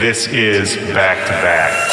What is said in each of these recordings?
This is Back to Back.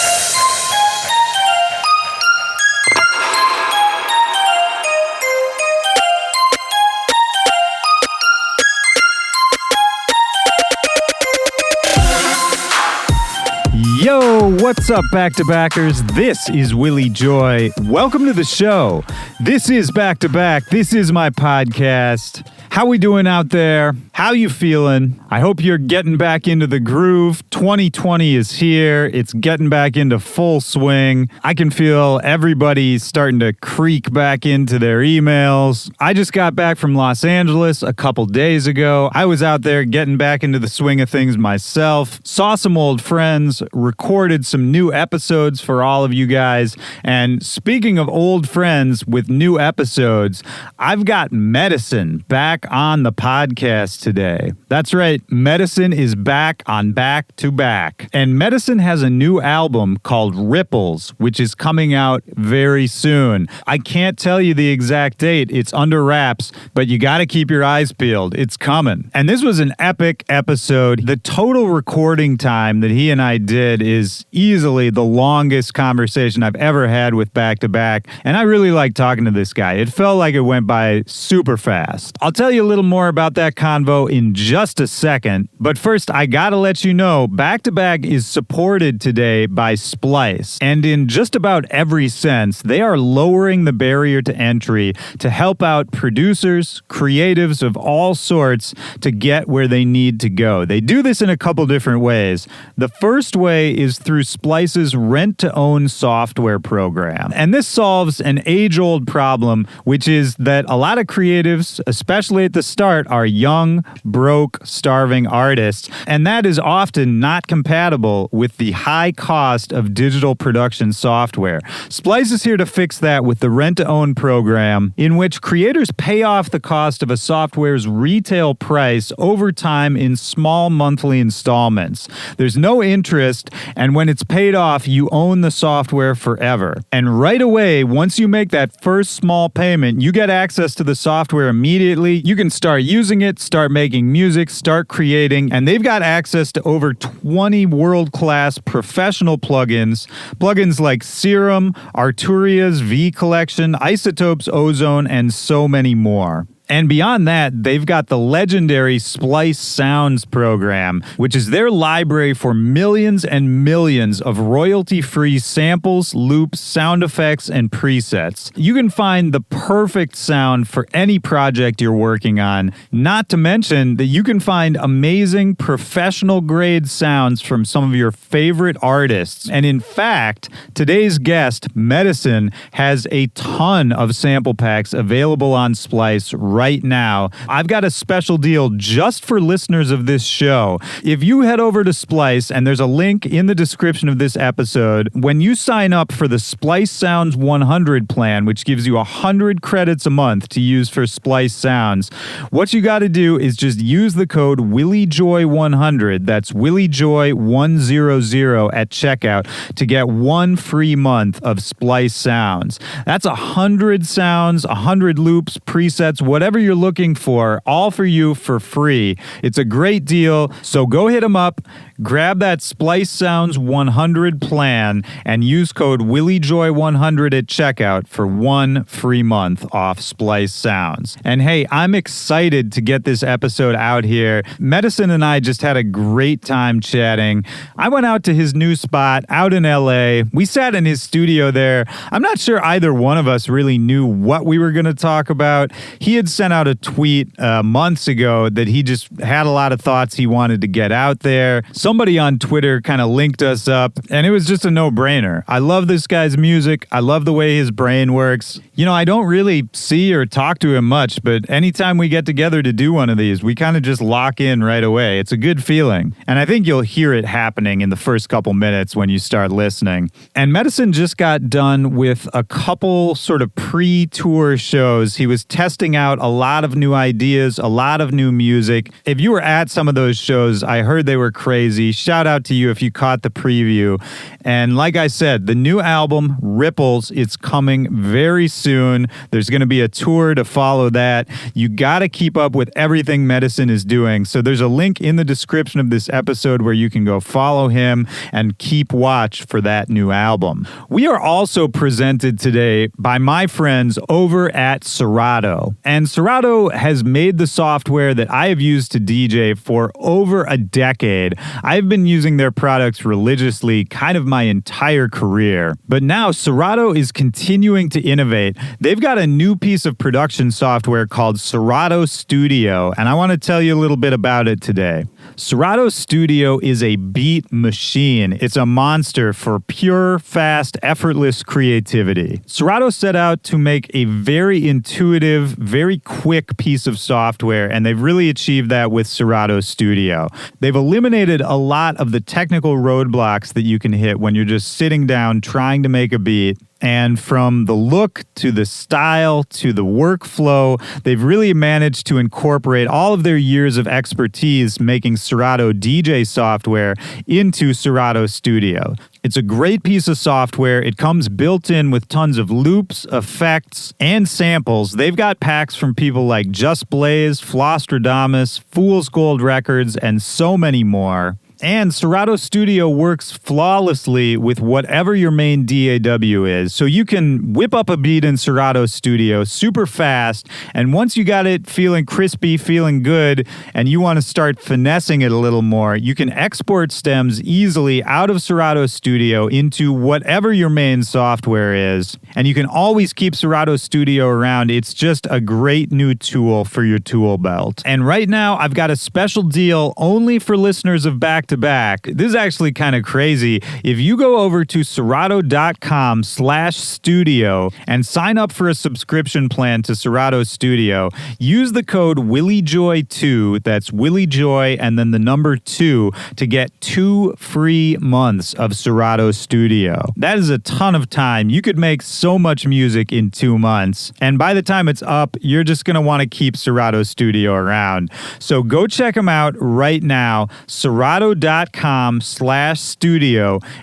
Yo, what's up, back-to-backers? This is Willy Joy. Welcome to the show. This is Back to Back. This is my podcast. How we doing out there? How you feeling? I hope you're getting back into the groove. 2020 is here. It's getting back into full swing. I can feel everybody starting to creak back into their emails. I just got back from Los Angeles a couple days ago. I was out there getting back into the swing of things myself. Saw some old friends, recorded some new episodes for all of you guys. And speaking of old friends with new episodes, I've got Medasin back on the podcast today. That's right, Medasin is back on Back to Back. And Medasin has a new album called Ripples, which is coming out very soon. I can't tell you the exact date, it's under wraps, but you gotta keep your eyes peeled. It's coming. And this was an epic episode. The total recording time that he and I did is easily the longest conversation I've ever had with Back to Back. And I really like talking to this guy. It felt like it went by super fast. I'll tell you a little more about that convo in just a second, but first I gotta let you know Back to Back is supported today by Splice, and in just about every sense, they are lowering the barrier to entry to help out producers, creatives of all sorts to get where they need to go. They do this in a couple different ways. The first way is through Splice's rent-to-own software program, and this solves an age-old problem, which is that a lot of creatives, especially at the start, are young, broke, starving artists, and that is often not compatible with the high cost of digital production software. Splice is here to fix that with the rent-to-own program, in which creators pay off the cost of a software's retail price over time in small monthly installments. There's no interest, and when it's paid off, you own the software forever. And right away, once you make that first small payment, you get access to the software immediately. You can start using it, start making music, start creating, and they've got access to over 20 world-class professional plugins. Plugins like Serum, Arturia's V Collection, Isotopes Ozone, and so many more. And beyond that, they've got the legendary Splice Sounds program, which is their library for millions and millions of royalty-free samples, loops, sound effects, and presets. You can find the perfect sound for any project you're working on, not to mention that you can find amazing professional-grade sounds from some of your favorite artists. And in fact, today's guest, Medasin, has a ton of sample packs available on Splice right now. I've got a special deal just for listeners of this show. If you head over to Splice, and there's a link in the description of this episode, when you sign up for the Splice Sounds 100 plan, which gives you 100 credits a month to use for Splice Sounds, what you got to do is just use the code WillyJoy100, that's WillyJoy100 at checkout, to get one free month of Splice Sounds. That's 100 sounds, 100 loops, presets, whatever you're looking for, all for you for free. It's a great deal, so go hit them up, grab that Splice Sounds 100 plan, and use code WillyJoy100 at checkout for one free month off Splice Sounds. And hey, I'm excited to get this episode out here. Medasin and I just had a great time chatting. I went out to his new spot out in LA. We sat in his studio there. I'm not sure either one of us really knew what we were going to talk about. He had sent out a tweet months ago that he just had a lot of thoughts he wanted to get out there. Somebody on Twitter kind of linked us up, and it was just a no-brainer. I love this guy's music. I love the way his brain works. You know, I don't really see or talk to him much, but anytime we get together to do one of these, we kind of just lock in right away. It's a good feeling, and I think you'll hear it happening in the first couple minutes when you start listening. And Medasin just got done with a couple sort of pre-tour shows. He was testing out a lot of new ideas, a lot of new music. If you were at some of those shows, I heard they were crazy. busy. Shout out to you if you caught the preview. And like I said, the new album, Ripples, it's coming very soon. There's going to be a tour to follow that. You got to keep up with everything Medasin is doing. So there's a link in the description of this episode where you can go follow him and keep watch for that new album. We are also presented today by my friends over at Serato. And Serato has made the software that I have used to DJ for over a decade. I've been using their products religiously kind of my entire career. But now Serato is continuing to innovate. They've got a new piece of production software called Serato Studio, and I want to tell you a little bit about it today. Serato Studio is a beat machine. It's a monster for pure, fast, effortless creativity. Serato set out to make a very intuitive, very quick piece of software, and they've really achieved that with Serato Studio. They've eliminated a lot of the technical roadblocks that you can hit when you're just sitting down trying to make a beat. And from the look to the style to the workflow, they've really managed to incorporate all of their years of expertise making Serato DJ software into Serato Studio. It's a great piece of software. It comes built in with tons of loops, effects, and samples. They've got packs from people like Just Blaze, Flosstradamus, Fool's Gold Records, and so many more. And Serato Studio works flawlessly with whatever your main DAW is. So you can whip up a beat in Serato Studio super fast, and once you got it feeling crispy, feeling good, and you want to start finessing it a little more, you can export stems easily out of Serato Studio into whatever your main software is. And you can always keep Serato Studio around. It's just a great new tool for your tool belt. And right now, I've got a special deal only for listeners of Back to Back. This is actually kind of crazy. If you go over to serato.com/studio and sign up for a subscription plan to Serato Studio, use the code WillyJoy2, that's WillyJoy and then the number 2, to get 2 free months of Serato Studio. That is a ton of time. You could make so much music in 2 months. And by the time it's up, you're just going to want to keep Serato Studio around. So go check them out right now. Serato.com/studio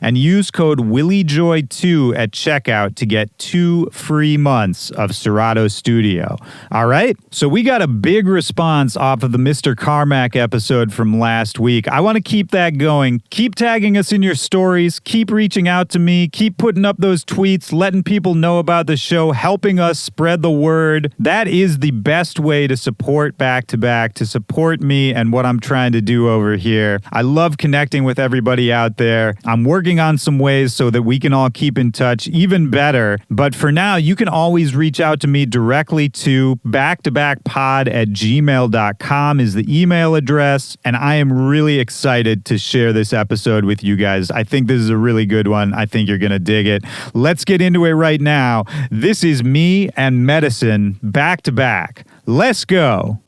and use code WillyJoy2 at checkout to get 2 free months of Serato Studio. All right? So we got a big response off of the Mr. Carmack episode from last week. I want to keep that going. Keep tagging us in your stories. Keep reaching out to me. Keep putting up those tweets, letting people know about the show, helping us spread the word. That is the best way to support Back to Back, to support me and what I'm trying to do over here. I love connecting with everybody out there. I'm working on some ways so that we can all keep in touch even better. But for now, you can always reach out to me directly to backtobackpod@gmail.com is the email address. And I am really excited to share this episode with you guys. I think this is a really good one. I think you're going to dig it. Let's get into it right now. This is me and Medasin back to back. Let's go.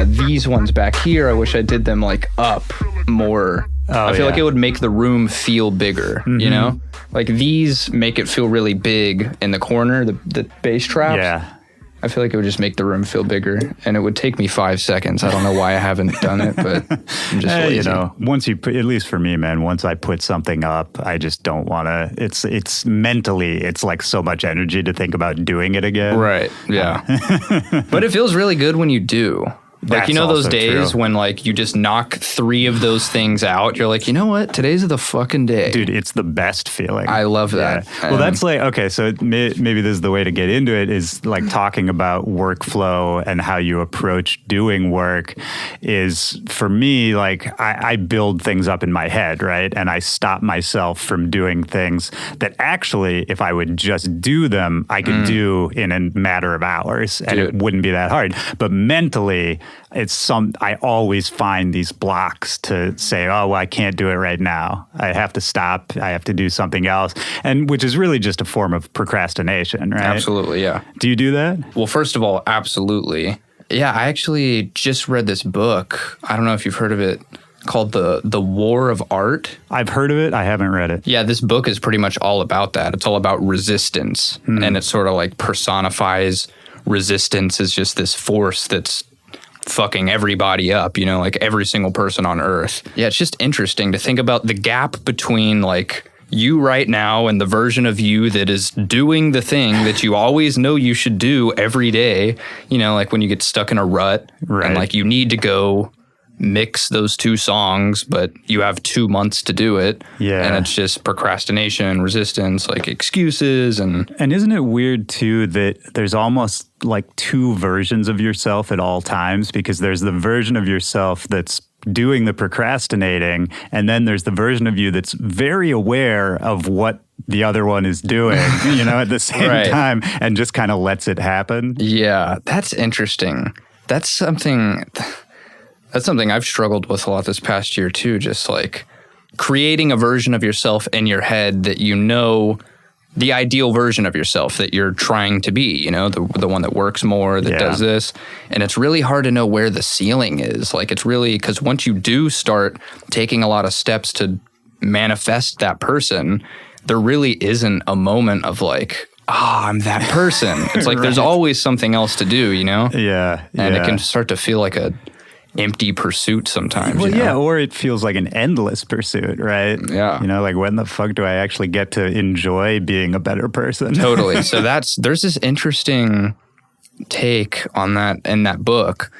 These ones back here, I wish I did them like up more. I feel like it would make the room feel bigger, you know? Like these make it feel really big in the corner, the bass traps. Yeah. I feel like it would just make the room feel bigger, and it would take me 5 seconds. I don't know why I haven't done it, but I'm just lazy. You know, once you put, at least for me, man, once I put something up, I just don't want to, it's mentally, it's like so much energy to think about doing it again. Right, yeah. But it feels really good when you do. Like, That's you know those days true. when, like, you just knock 3 of those things out? You're like, you know what? Today's the fucking day. Dude, it's the best feeling. I love that. Yeah. Well, that's like, okay, so maybe this is the way to get into it, is like talking about workflow and how you approach doing work is, for me, like, I build things up in my head, right? And I stop myself from doing things that actually, if I would just do them, I could do in a matter of hours, and it wouldn't be that hard. But mentally, I always find these blocks to say, oh, well, I can't do it right now. I have to stop. I have to do something else. And which is really just a form of procrastination, right? Absolutely, yeah. Do you do that? Well, first of all, absolutely. Yeah, I actually just read this book. I don't know if you've heard of it, called The War of Art. I've heard of it. I haven't read it. Yeah, this book is pretty much all about that. It's all about resistance. And it sort of like personifies resistance as just this force that's fucking everybody up, you know, like every single person on Earth. Yeah, it's just interesting to think about the gap between like you right now and the version of you that is doing the thing that you always know you should do every day. You know, like when you get stuck in a rut and like you need to go mix those two songs, but you have 2 months to do it. Yeah. And it's just procrastination, resistance, like excuses. And isn't it weird too that there's almost like two versions of yourself at all times? Because there's the version of yourself that's doing the procrastinating, and then there's the version of you that's very aware of what the other one is doing, you know, at the same time, and just kind of lets it happen. Yeah, that's interesting. That's something I've struggled with a lot this past year too, just like creating a version of yourself in your head that you know the ideal version of yourself that you're trying to be, you know, the one that works more, that does this. And it's really hard to know where the ceiling is. Like it's really, because once you do start taking a lot of steps to manifest that person, there really isn't a moment of like, I'm that person. It's like there's always something else to do, you know? Yeah. And it can start to feel like a empty pursuit sometimes. Well, you know? yeah, or it feels like an endless pursuit, right? Yeah. You know, like when the fuck do I actually get to enjoy being a better person? Totally. So there's this interesting take on that in that book,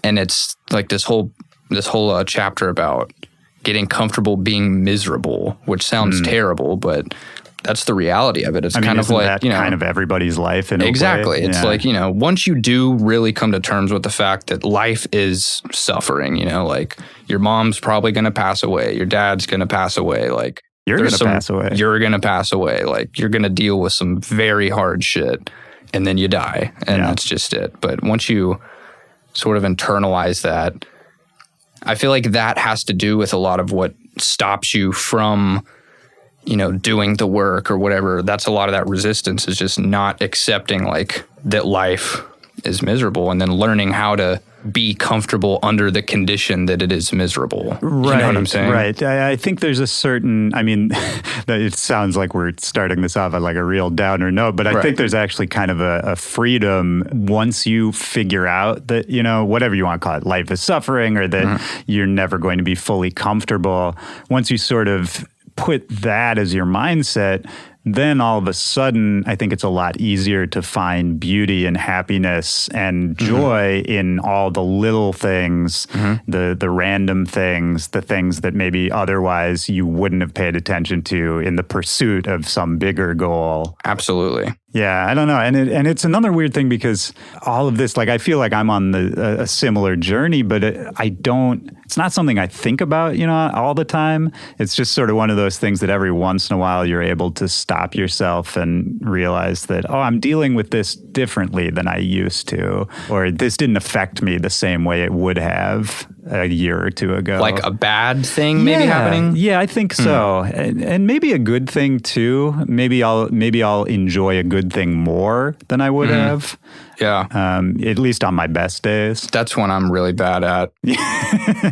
and it's like this whole chapter about getting comfortable being miserable, which sounds terrible, but that's the reality of it. It's kind of like, that, you know, kind of everybody's life in a way? Exactly. It's like, you know, once you do really come to terms with the fact that life is suffering, you know, like your mom's probably going to pass away, your dad's going to pass away, like you're going to pass away. You're going to pass away. Like you're going to deal with some very hard shit and then you die, and that's just it. But once you sort of internalize that, I feel like that has to do with a lot of what stops you from, you know, doing the work or whatever. That's a lot of that resistance, is just not accepting like that life is miserable, and then learning how to be comfortable under the condition that it is miserable. Right. You know what I'm saying? Right. I think there's a certain, I mean, it sounds like we're starting this off on like a real downer note, but I think there's actually kind of a freedom once you figure out that, you know, whatever you want to call it, life is suffering, or that you're never going to be fully comfortable. Once you sort of put that as your mindset, then all of a sudden, I think it's a lot easier to find beauty and happiness and joy in all the little things, the random things, the things that maybe otherwise you wouldn't have paid attention to in the pursuit of some bigger goal. Absolutely. Yeah, I don't know. And it's another weird thing, because all of this, like, I feel like I'm on a similar journey, but it's not something I think about, you know, all the time. It's just sort of one of those things that every once in a while you're able to stop yourself and realize that, oh, I'm dealing with this differently than I used to, or this didn't affect me the same way it would have a year or two ago. Like a bad thing maybe happening? Yeah, I think so. And maybe a good thing too. Maybe I'll enjoy a good thing more than I would have. Yeah. At least on my best days. That's one I'm really bad at.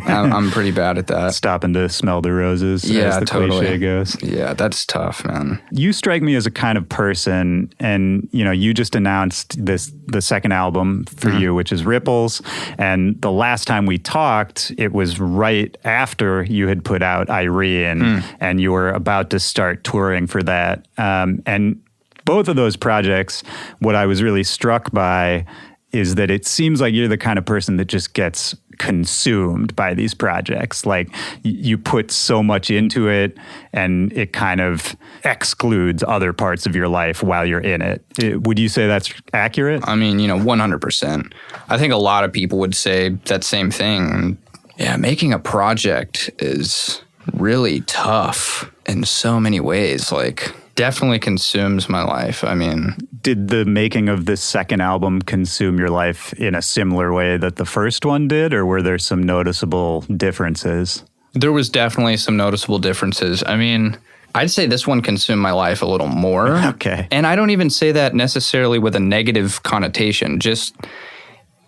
I'm pretty bad at that. Stopping to smell the roses, as the cliche goes. Yeah, that's tough, man. You strike me as a kind of person, and you know, you just announced the second album for you, which is Ripples. And the last time we talked, it was right after you had put out Irene, and you were about to start touring for that. And both of those projects, what I was really struck by is that it seems like you're the kind of person that just gets consumed by these projects. Like you put so much into it, and it kind of excludes other parts of your life while you're in it. Would you say that's accurate? I mean, you know, 100%. I think a lot of people would say that same thing. Yeah, making a project is really tough in so many ways. Like, definitely consumes my life. I mean, did the making of this second album consume your life in a similar way that the first one did, or were there some noticeable differences? There was definitely some noticeable differences. I mean, I'd say this one consumed my life a little more. Okay. And I don't even say that necessarily with a negative connotation. Just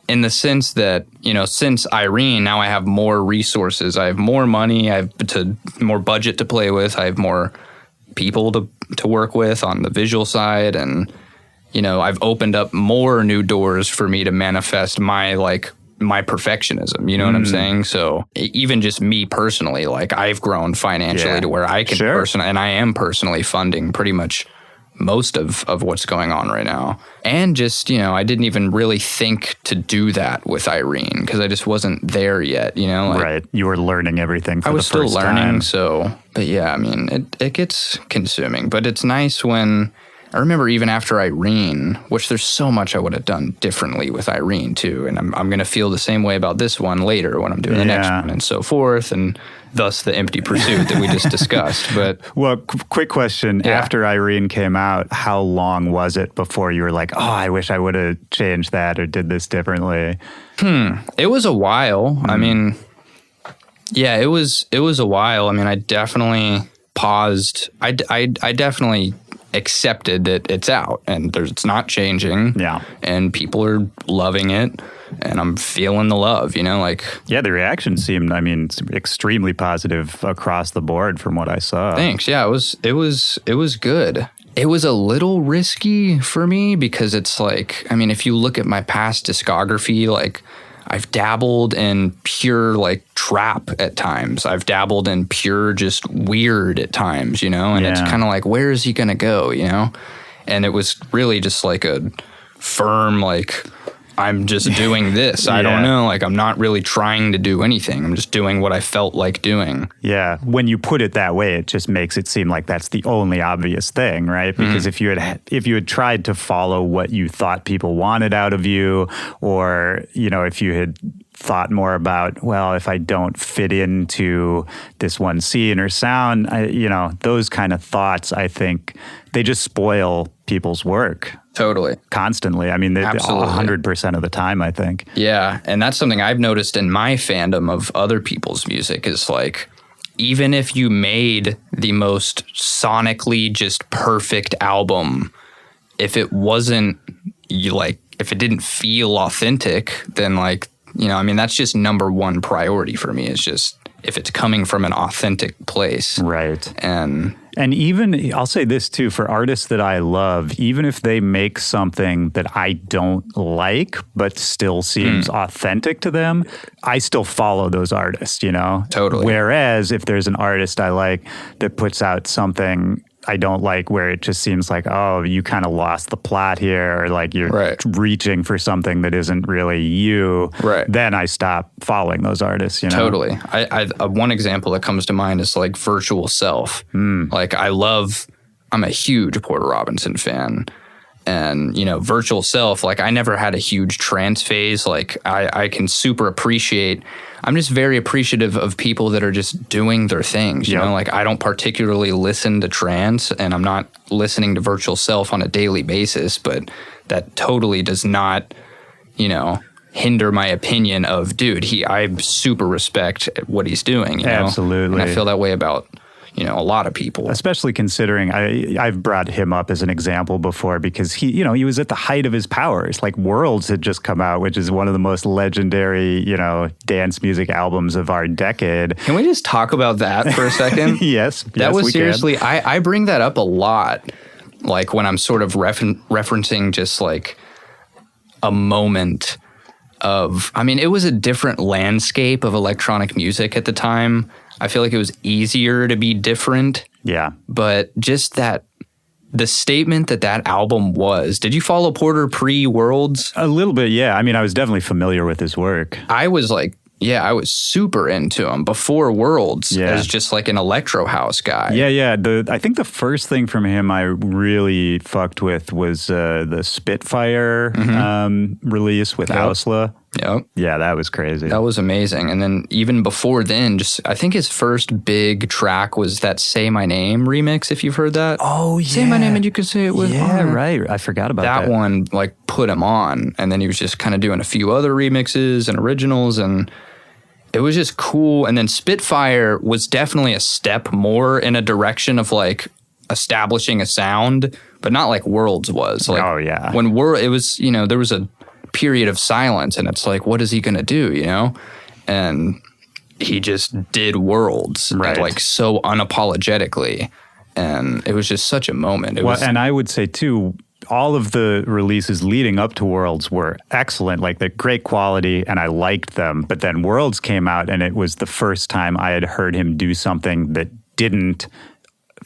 in the sense that, since Irene, now I have more resources. I have more money. I have more budget to play with. I have more people to work with on the visual side. And, I've opened up more new doors for me to manifest my perfectionism. You know what I'm saying? So even just me personally, I've grown financially to where I can and I am personally funding pretty much most of what's going on right now. And just, I didn't even really think to do that with Irene because I just wasn't there yet, Right. You were learning everything for the first time. I was still learning. So, but yeah, I mean, it gets consuming, but it's nice when I remember even after Irene, which there's so much I would have done differently with Irene too. And I'm going to feel the same way about this one later when I'm doing the next one and so forth. And thus the empty pursuit that we just discussed. But well, quick question. Yeah. After Irene came out, how long was it before you were like, oh, I wish I would have changed that or did this differently? It was a while. I mean, yeah, it was a while. I mean, I definitely paused. I definitely accepted that it's out and it's not changing. Yeah. And people are loving it and I'm feeling the love, Yeah, the reaction seemed, extremely positive across the board from what I saw. Thanks. Yeah, it was good. It was a little risky for me because it's if you look at my past discography, I've dabbled in pure trap at times. I've dabbled in pure just weird at times, and it's kind of where is he going to go, And it was really just a firm, I'm just doing this. I don't know. I'm not really trying to do anything. I'm just doing what I felt like doing. Yeah. When you put it that way, it just makes it seem like that's the only obvious thing, right? Because if you had tried to follow what you thought people wanted out of you, or, if you had thought more about, well, if I don't fit into this one scene or sound, those kind of thoughts, I think they just spoil people's work. Totally. Constantly. Absolutely. 100% of the time, I think. Yeah. And that's something I've noticed in my fandom of other people's music is even if you made the most sonically just perfect album, if it wasn't if it didn't feel authentic, then that's just number one priority for me. It's just if it's coming from an authentic place. Right. And even, I'll say this too, for artists that I love, even if they make something that I don't like, but still seems authentic to them, I still follow those artists, Totally. Whereas if there's an artist I like that puts out something I don't like where it just seems oh, you kind of lost the plot here, or you're reaching for something that isn't really you, then I stop following those artists, Totally. I one example that comes to mind is Virtual Self. I'm a huge Porter Robinson fan. And, Virtual Self, I never had a huge trance phase. I can super appreciate, I'm just very appreciative of people that are just doing their things, you know? I don't particularly listen to trance, and I'm not listening to Virtual Self on a daily basis, but that totally does not, hinder my opinion of, dude, I super respect what he's doing, Absolutely. And I feel that way about a lot of people. Especially considering I've brought him up as an example before because he was at the height of his powers. Worlds had just come out, which is one of the most legendary, dance music albums of our decade. Can we just talk about that for a second? Yes. That was seriously, I bring that up a lot. When I'm sort of referencing just a moment of, it was a different landscape of electronic music at the time. I feel like it was easier to be different. Yeah. But just the statement that album was, did you follow Porter pre-Worlds? A little bit, yeah. I was definitely familiar with his work. I was I was super into him before Worlds as just an electro house guy. Yeah. I think the first thing from him I really fucked with was the Spitfire release with Ausla. Yep. Yeah, that was crazy. That was amazing. And then even before then, I think his first big track was that Say My Name remix, if you've heard that. Oh, yeah. Say My Name and you can say it with honor. Right. I forgot about that. That one put him on. And then he was just kind of doing a few other remixes and originals, and it was just cool. And then Spitfire was definitely a step more in a direction of establishing a sound, but not like Worlds was. Oh, yeah. When it was, there was a period of silence, and it's like, what is he going to do, you know? And he just did Worlds, right, like so unapologetically. And it was just such a moment. And I would say, too, all of the releases leading up to Worlds were excellent. Like, they're great quality, and I liked them. But then Worlds came out, and it was the first time I had heard him do something that didn't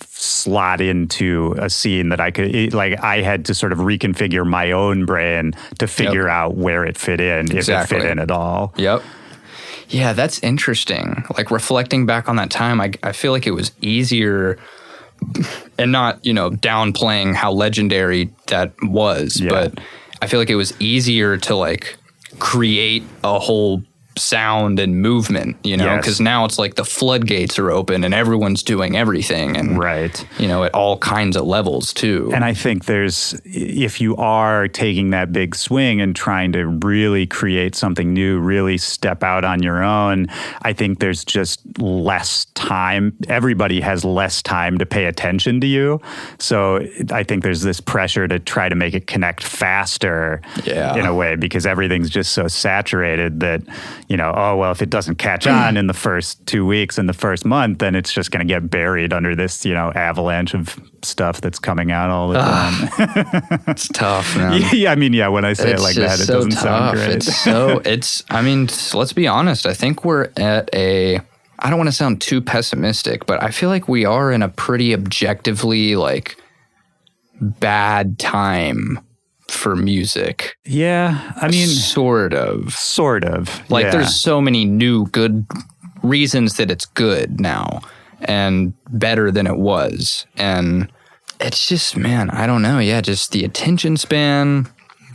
slot into a scene that I could, like, I had to sort of reconfigure my own brain to figure out where it fit in, if it fit in at all. Yep. Yeah, that's interesting. Like, reflecting back on that time, I feel like it was easier, and not, you know, downplaying how legendary that was, but I feel like it was easier to, like, create a whole sound and movement, you know, because now it's like the floodgates are open and everyone's doing everything, and you know, at all kinds of levels too. And I think if you are taking that big swing and trying to really create something new, really step out on your own, I think there's just less time. Everybody has less time to pay attention to you. So I think there's this pressure to try to make it connect faster in a way, because everything's just so saturated that, you know, oh, well, if it doesn't catch on in the first 2 weeks, in the first month, then it's just going to get buried under this, you know, avalanche of stuff that's coming out all the time. It's tough, man. Yeah, I mean, when I say it like that, it doesn't sound great. I mean, let's be honest. I think we're at I don't want to sound too pessimistic, but I feel like we are in a pretty objectively, like, bad time for music. Yeah, I mean, sort of. Like, there's so many new good reasons that it's good now and better than it was. And it's just, man, I don't know. Yeah, just the attention span,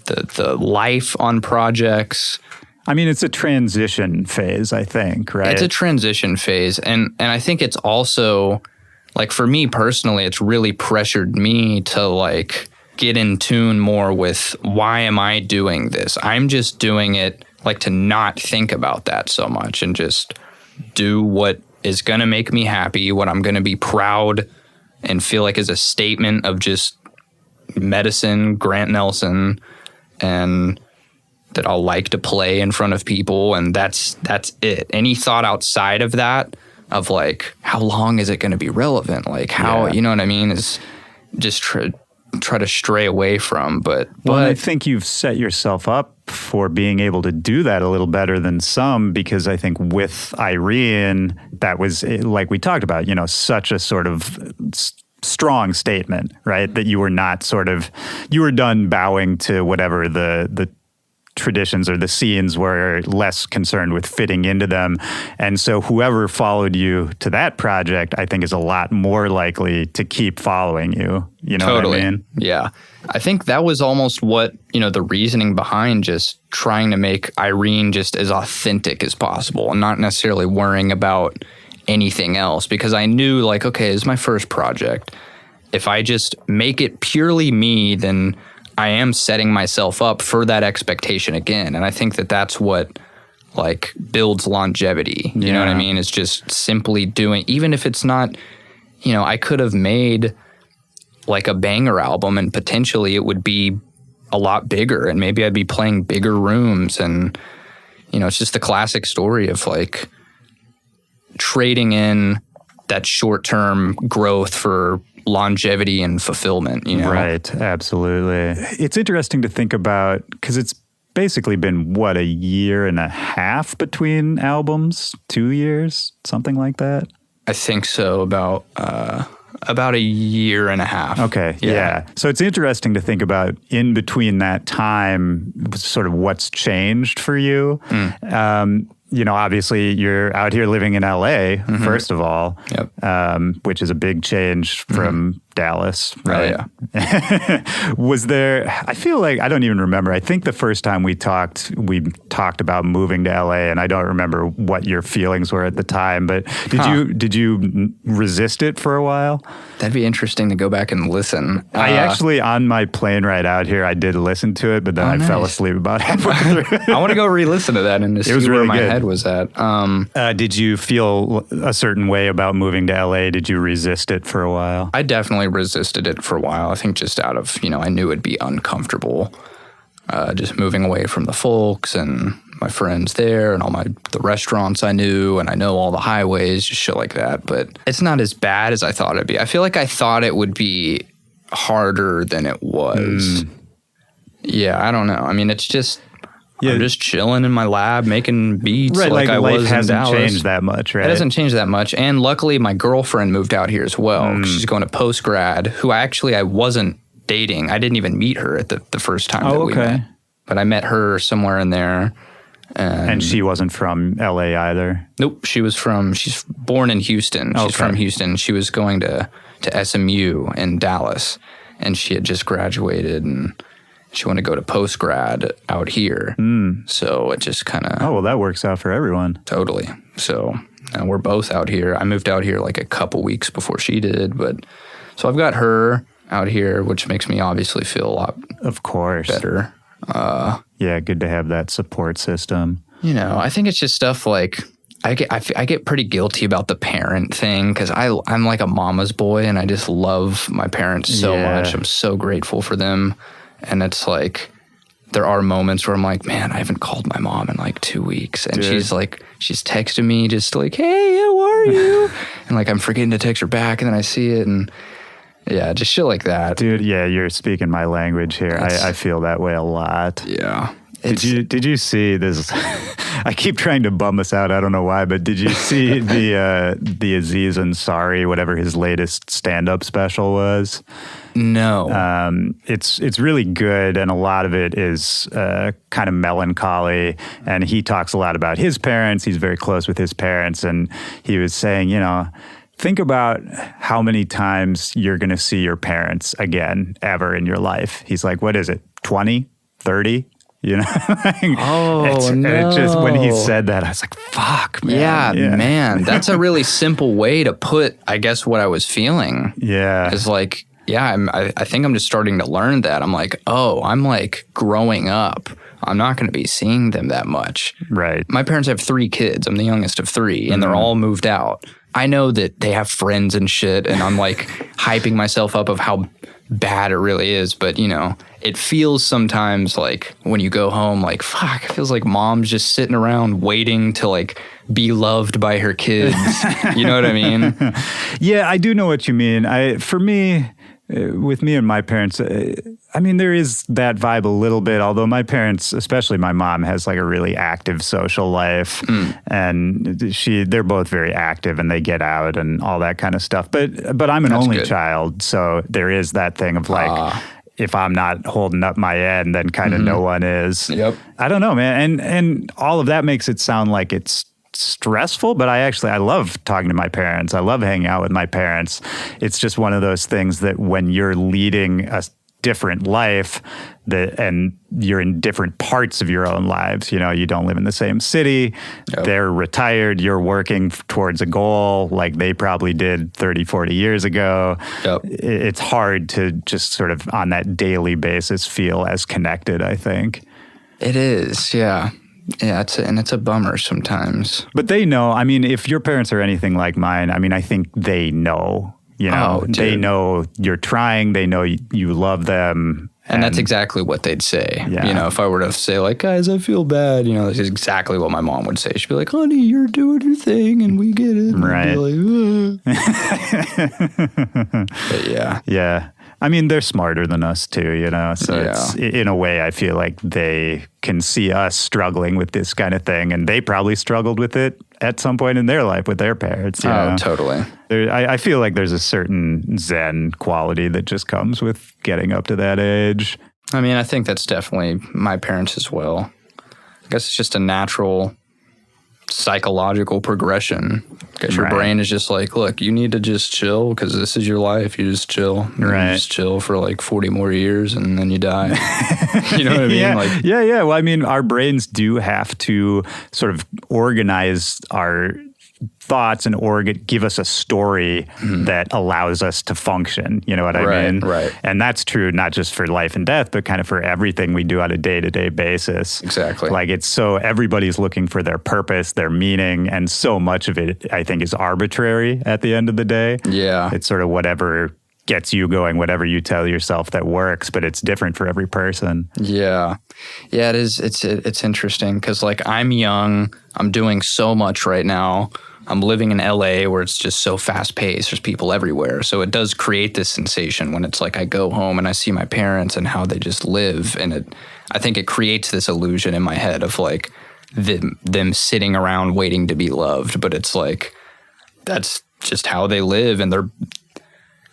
the life on projects. I mean, it's a transition phase, I think, right? It's a transition phase. And I think it's also, like, for me personally, it's really pressured me to, like, get in tune more with, why am I doing this? I'm just doing it, like, to not think about that so much and just do what is going to make me happy, what I'm going to be proud and feel like is a statement of just Medasin, Grant Nelson, and that I'll like to play in front of people. And that's it. Any thought outside of that, of, like, how long is it going to be relevant? Like, how, you know what I mean, is just try to stray away from. But I think you've set yourself up for being able to do that a little better than some, because I think with Irene, that was, like we talked about, you know, such a sort of strong statement, right? That you were not you were done bowing to whatever the traditions or the scenes, were less concerned with fitting into them. And so whoever followed you to that project, I think, is a lot more likely to keep following you. You know what I mean? Yeah. I think that was almost what, you know, the reasoning behind just trying to make Irene just as authentic as possible and not necessarily worrying about anything else, because I knew, like, okay, this is my first project. If I just make it purely me, then I am setting myself up for that expectation again. And I think that that's what, like, builds longevity. You know what I mean? It's just simply doing, even if it's not, you know, I could have made, like, a banger album and potentially it would be a lot bigger and maybe I'd be playing bigger rooms. And, you know, it's just the classic story of, like, trading in that short-term growth for longevity and fulfillment, you know? Right, absolutely. It's interesting to think about, because it's basically been, what, a year and a half between albums? 2 years? Something like that? I think so, about a year and a half. Okay, yeah. So it's interesting to think about, in between that time, sort of what's changed for you. You know, obviously you're out here living in LA, first of all, which is a big change from Dallas, right? Oh, yeah. Was there, I feel like, I don't even remember. I think the first time we talked about moving to LA, and I don't remember what your feelings were at the time, but did you resist it for a while? That'd be interesting to go back and listen. I actually, on my plane ride out here, I did listen to it, but then I fell asleep about halfway through. I want to go re-listen to that and to see was where really my good. head was at. Did you feel a certain way about moving to LA? Did you resist it for a while? I definitely resisted it for a while. I think just out of, you know, I knew it'd be uncomfortable. just moving away from the folks and my friends there and the restaurants I knew, and I know all the highways, just shit like that. But it's not as bad as I thought it'd be. I feel like I thought it would be harder than it was. Yeah, I don't know. I mean, it's just I'm just chilling in my lab making beats like I was in Dallas. Life hasn't changed that much, right? It hasn't changed that much. And luckily, my girlfriend moved out here as well. She's going to post-grad, who I wasn't dating. I didn't even meet her at the first time that we met. But I met her somewhere in there. And she wasn't from LA either? Nope. She's born in Houston. She's from Houston. She was going to SMU in Dallas, and she had just graduated, and she wanted to go to post-grad out here. So it just kind of... Oh, well, that works out for everyone. Totally. So we're both out here. I moved out here like a couple weeks before she did, but... So I've got her out here, which makes me obviously feel a lot... Of course. ...better. Yeah, good to have that support system. You know, I think it's just stuff like I get pretty guilty about the parent thing because I'm like a mama's boy and I just love my parents so much. I'm so grateful for them. And it's like there are moments where I'm like, man, I haven't called my mom in like 2 weeks. And she's texting me just like, hey, how are you? And like I'm forgetting to text her back and then I see it and yeah, just shit like that. Dude, yeah, you're speaking my language here. I feel that way a lot. Yeah. Did you see this? I keep trying to bum us out. I don't know why, but did you see the Aziz Ansari, whatever his latest stand-up special was? No. It's really good, and a lot of it is kind of melancholy, and he talks a lot about his parents. He's very close with his parents, and he was saying, think about how many times you're going to see your parents again ever in your life. He's like, what is it, 20, 30? No. And it just, when he said that, I was like, fuck, man. Yeah, man. That's a really simple way to put, I guess, what I was feeling. Yeah. It's like, I think I'm just starting to learn that. I'm like, I'm like growing up. I'm not going to be seeing them that much. Right. My parents have 3 kids. I'm the youngest of 3, and they're all moved out. I know that they have friends and shit, and I'm like hyping myself up of how bad it really is. But, it feels sometimes like when you go home, like, fuck, it feels like mom's just sitting around waiting to like be loved by her kids. You know what I mean? Yeah, I do know what you mean. For me, with me and my parents, there is that vibe a little bit, although my parents, especially my mom, has like a really active social life and they're both very active and they get out and all that kind of stuff. But I'm an only child, so there is that thing of like, if I'm not holding up my end, then kind of no one is. Yep. I don't know, man. And all of that makes it sound like it's stressful, but I love talking to my parents. I love hanging out with my parents. It's just one of those things that when you're leading a different life and you're in different parts of your own lives, you don't live in the same city. Yep. They're retired. You're working towards a goal like they probably did 30, 40 years ago. Yep. It's hard to just sort of on that daily basis feel as connected, I think. It is, yeah. Yeah, it's a bummer sometimes. But they know, if your parents are anything like mine, I think they know, they know you're trying, they know you love them. And that's exactly what they'd say. Yeah. If I were to say like, guys, I feel bad, that's exactly what my mom would say. She'd be like, honey, you're doing your thing and we get it. And right. I'd be like, But yeah. Yeah. They're smarter than us too, so it's, in a way, I feel like they can see us struggling with this kind of thing, and they probably struggled with it at some point in their life with their parents. Oh, totally. I feel like there's a certain zen quality that just comes with getting up to that age. I think that's definitely my parents as well. I guess it's just a natural psychological progression. Because your brain is just like, look, you need to just chill because this is your life. You just chill. Right. You just chill for like 40 more years and then you die. You know what I mean? Yeah. Well, our brains do have to sort of organize our thoughts and give us a story that allows us to function. You know what I mean? Right. And that's true not just for life and death, but kind of for everything we do on a day-to-day basis. Exactly. Like everybody's looking for their purpose, their meaning, and so much of it, I think, is arbitrary at the end of the day. Yeah. It's sort of whatever gets you going, whatever you tell yourself that works, but it's different for every person. Yeah. Yeah, it is. It's interesting because like I'm young, I'm doing so much right now. I'm living in LA where it's just so fast paced. There's people everywhere. So it does create this sensation when it's like I go home and I see my parents and how they just live. And I think it creates this illusion in my head of like them sitting around waiting to be loved. But it's like, that's just how they live. And they're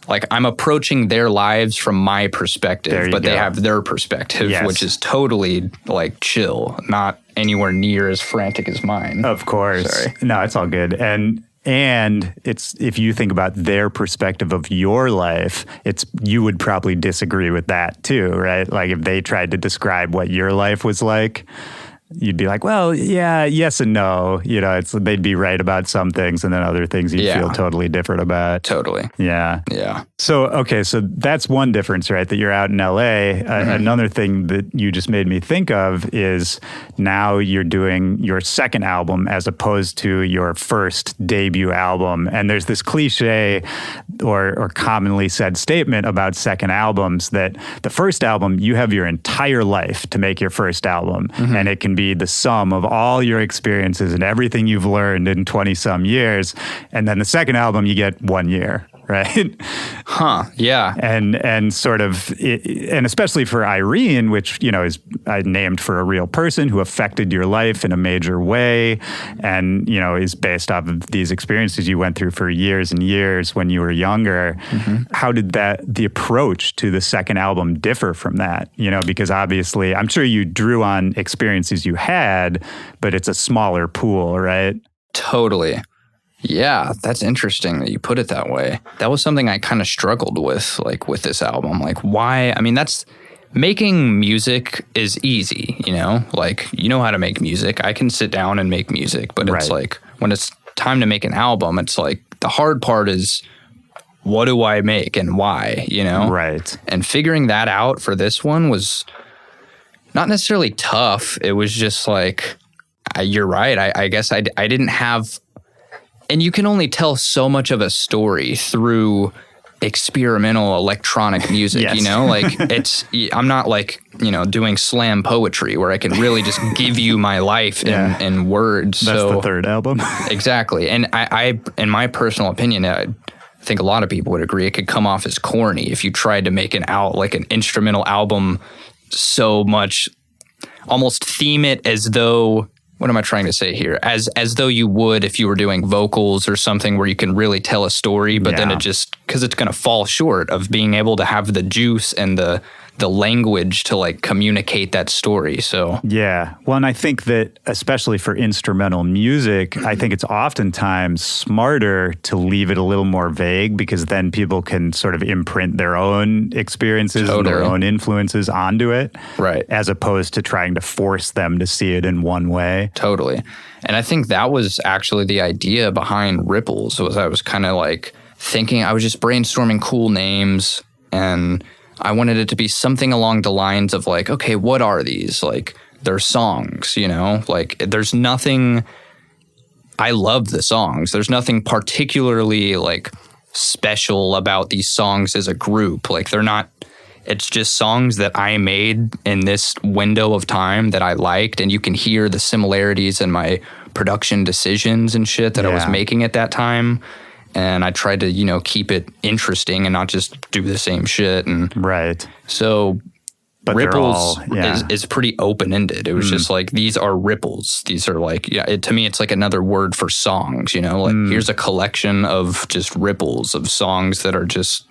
like, I'm approaching their lives from my perspective, but they have their perspective, which is totally like chill, not anywhere near as frantic as mine. Of course. Sorry. No, it's all good. And it's, if you think about their perspective of your life, you would probably disagree with that too, right? Like if they tried to describe what your life was like, you'd be like, well, yeah, yes and no. You know, they'd be right about some things and then other things you'd feel totally different about. Totally. Yeah. Yeah. So, okay, so that's one difference, right? That you're out in LA. Another thing that you just made me think of is now you're doing your second album as opposed to your first debut album. And there's this cliche or commonly said statement about second albums that the first album, you have your entire life to make your first album. And it can be the sum of all your experiences and everything you've learned in 20 some years. And then the second album, you get 1 year, right? Huh. Yeah. And sort of, and especially for Irene, which, you know, is named for a real person who affected your life in a major way. And, you know, is based off of these experiences you went through for years and years when you were younger. How did the approach to the second album differ from that? You know, because obviously I'm sure you drew on experiences you had, but it's a smaller pool, right? Totally. Yeah, that's interesting that you put it that way. That was something I kind of struggled with, like with this album. Like why? I mean, making music is easy, you know? Like, you know how to make music. I can sit down and make music, but it's like when it's time to make an album, it's like the hard part is what do I make and why, you know? Right. And figuring that out for this one was not necessarily tough. It was just like, you're right. I guess I didn't have... And you can only tell so much of a story through experimental electronic music, you know? Like I'm not like, you know, doing slam poetry where I can really just give you my life in words. That's the third album. Exactly. And I, in my personal opinion, I think a lot of people would agree, it could come off as corny if you tried to make an instrumental album so much, almost theme it as though... What am I trying to say here? As though you would if you were doing vocals or something where you can really tell a story, but then because it's going to fall short of being able to have the juice and the language to like communicate that story. So yeah. Well, and I think that especially for instrumental music, I think it's oftentimes smarter to leave it a little more vague because then people can sort of imprint their own experiences and their own influences onto it. Right. As opposed to trying to force them to see it in one way. Totally. And I think that was actually the idea behind Ripples was I was kind of like thinking, I was just brainstorming cool names and I wanted it to be something along the lines of like, okay, what are these? Like, they're songs, you know? Like, there's nothing... I love the songs. There's nothing particularly, like, special about these songs as a group. Like, they're not... It's just songs that I made in this window of time that I liked, and you can hear the similarities in my production decisions and shit that I was making at that time. And I tried to, you know, keep it interesting and not just do the same shit. And so but Ripples is pretty open-ended. It was just like, these are ripples. These are like, to me, it's like another word for songs, you know? Like, here's a collection of just ripples of songs that are just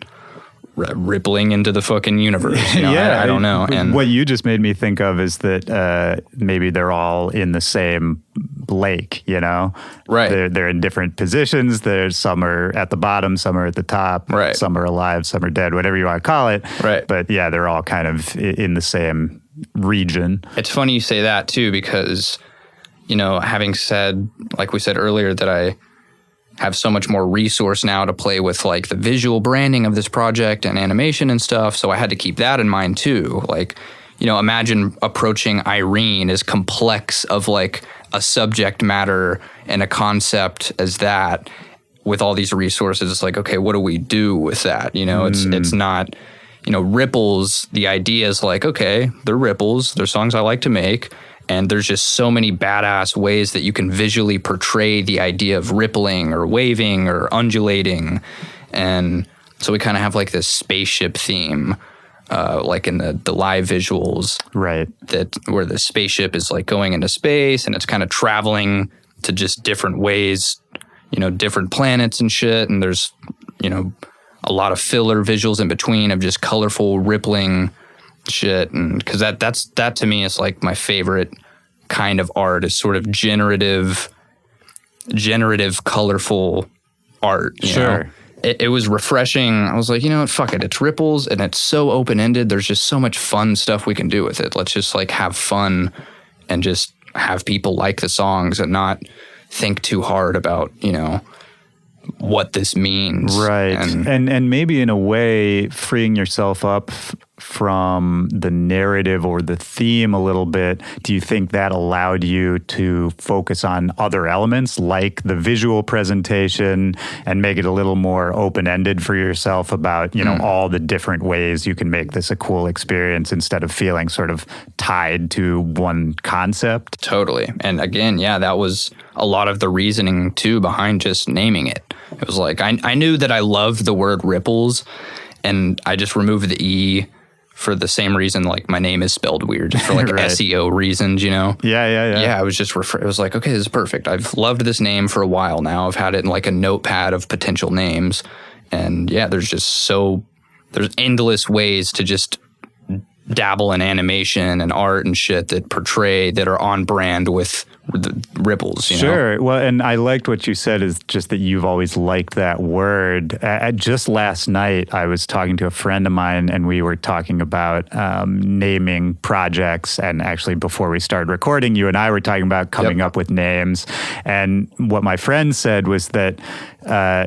rippling into the fucking universe. You know? I don't know. And what you just made me think of is that maybe they're all in the same lake, you know? Right. They're in different positions. There's some are at the bottom, some are at the top. Right. Some are alive, some are dead, whatever you want to call it. Right. But yeah, they're all kind of in the same region. It's funny you say that too, because, you know, having said, like we said earlier, that I have so much more resource now to play with like the visual branding of this project and animation and stuff. So I had to keep that in mind too. Like, you know, imagine approaching Irene as complex of like a subject matter and a concept as that with all these resources, it's like, okay, what do we do with that? You know, it's not, you know, ripples. The idea is like, okay, they're ripples. They're songs I like to make. And there's just so many badass ways that you can visually portray the idea of rippling or waving or undulating. And so we kind of have like this spaceship theme, like in the live visuals. Right. That where the spaceship is like going into space and it's kind of traveling to just different ways, you know, different planets and shit. And there's, you know, a lot of filler visuals in between of just colorful rippling shit. And because that to me is like my favorite kind of art, is sort of generative colorful art. You know? It was refreshing. I was like, you know what, fuck it, it's ripples and it's so open-ended. There's just so much fun stuff we can do with it. Let's just like have fun and just have people like the songs and not think too hard about, you know, what this means. Right. And maybe in a way freeing yourself up from the narrative or the theme a little bit. Do you think that allowed you to focus on other elements like the visual presentation and make it a little more open-ended for yourself about, you know, all the different ways you can make this a cool experience instead of feeling sort of tied to one concept? Totally. And again, yeah, that was a lot of the reasoning too behind just naming it. It was like, I knew that I loved the word ripples, and I just removed the E for the same reason, like my name is spelled weird, just for like right. SEO reasons, you know? Yeah. Yeah, I was just, it was like, okay, this is perfect. I've loved this name for a while now. I've had it in like a notepad of potential names. And yeah, there's endless ways to just dabble in animation and art and shit that portray, that are on brand with the ripples, you know? Sure. Well, and I liked what you said is just that you've always liked that word. Just last night, I was talking to a friend of mine and we were talking about naming projects. And actually, before we started recording, you and I were talking about coming up with names. And what my friend said was that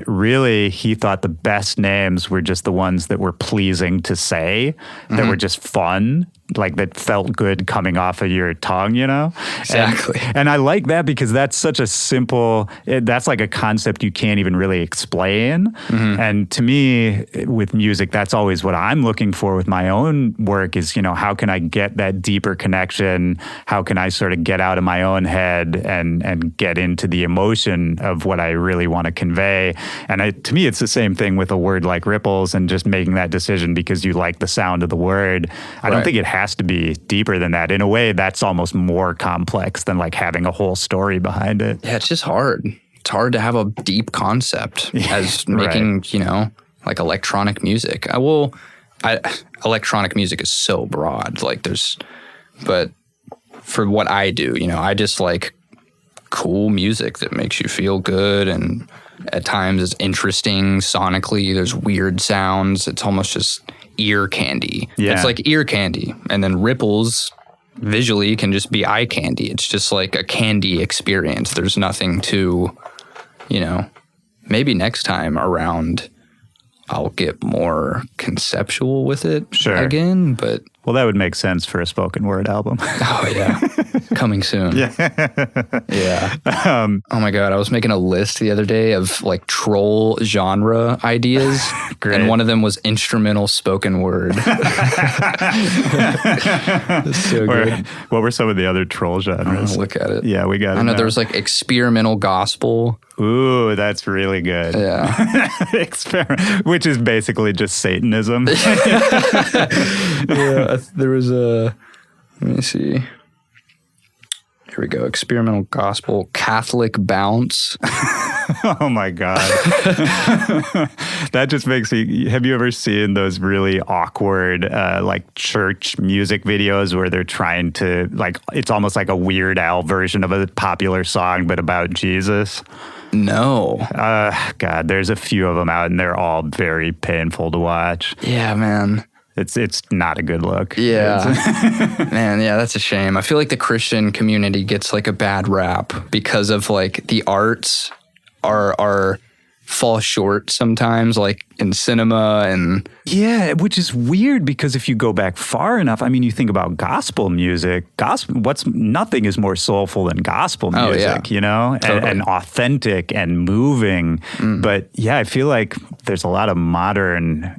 really he thought the best names were just the ones that were pleasing to say, that were just fun, like that felt good coming off of your tongue, you know? Exactly. And I like that because that's such a simple, that's like a concept you can't even really explain. And to me, with music, that's always what I'm looking for with my own work is, you know, how can I get that deeper connection? How can I sort of get out of my own head and get into the emotion of what I really want to convey? And to me, it's the same thing with a word like ripples and just making that decision because you like the sound of the word. I don't think it has to be deeper than that. In a way, that's almost more complex than like having a whole story behind it. Yeah, it's just hard. It's hard to have a deep concept as making, you know, like electronic music. Electronic music is so broad. Like but for what I do, you know, I just like cool music that makes you feel good and at times is interesting sonically. There's weird sounds. It's almost just ear candy. Yeah. It's like ear candy. And then ripples visually can just be eye candy. It's just like a candy experience. There's nothing to, you know, maybe next time around I'll get more conceptual with it again, but... Well, that would make sense for a spoken word album. Oh, yeah. Coming soon. Yeah. Oh, my God. I was making a list the other day of like troll genre ideas. Great. And one of them was instrumental spoken word. It's so good. What were some of the other troll genres? Look at it. Yeah, we got it. I know there was like experimental gospel. Ooh, that's really good. Yeah. Which is basically just Satanism. Yeah. There was let me see. Here we go. Experimental gospel, Catholic bounce. Oh my God. That just makes me, have you ever seen those really awkward, like church music videos where they're trying to, like, it's almost like a Weird Al version of a popular song, but about Jesus? No. God, there's a few of them out and they're all very painful to watch. Yeah, man. It's not a good look. Yeah. Man, yeah, that's a shame. I feel like the Christian community gets like a bad rap because of like the arts are fall short sometimes, like in cinema. And yeah, which is weird because if you go back far enough, I mean, you think about gospel music. Nothing is more soulful than gospel music, you know, Totally. and authentic and moving. But yeah, I feel like there's a lot of modern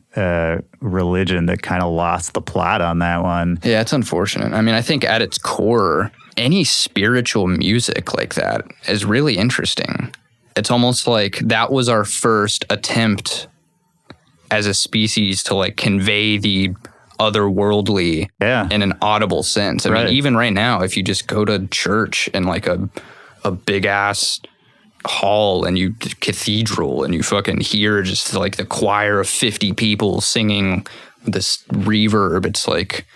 religion that kind of lost the plot on that one. Yeah, it's unfortunate. I mean, I think at its core, any spiritual music like that is really interesting. It's almost like that was our first attempt as a species to like convey the otherworldly in an audible sense. I mean, even right now, if you just go to church in like a big ass hall and cathedral and you fucking hear just like the choir of 50 people singing this reverb, it's like,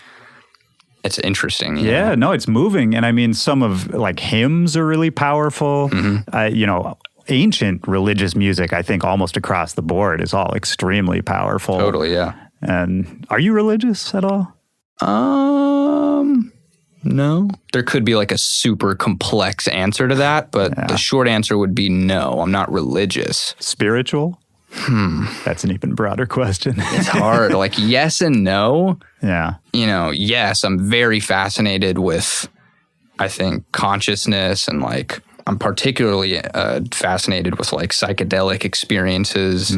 it's interesting. Yeah, no, it's moving. And I mean, some of like hymns are really powerful. You know, ancient religious music, I think almost across the board is all extremely powerful. Totally, yeah. And are you religious at all? No. There could be like a super complex answer to that, but the short answer would be no, I'm not religious. Spiritual? That's an even broader question. It's hard. Like yes and no. Yeah. You know, yes, I'm very fascinated with, I think, consciousness, and like I'm particularly fascinated with like psychedelic experiences.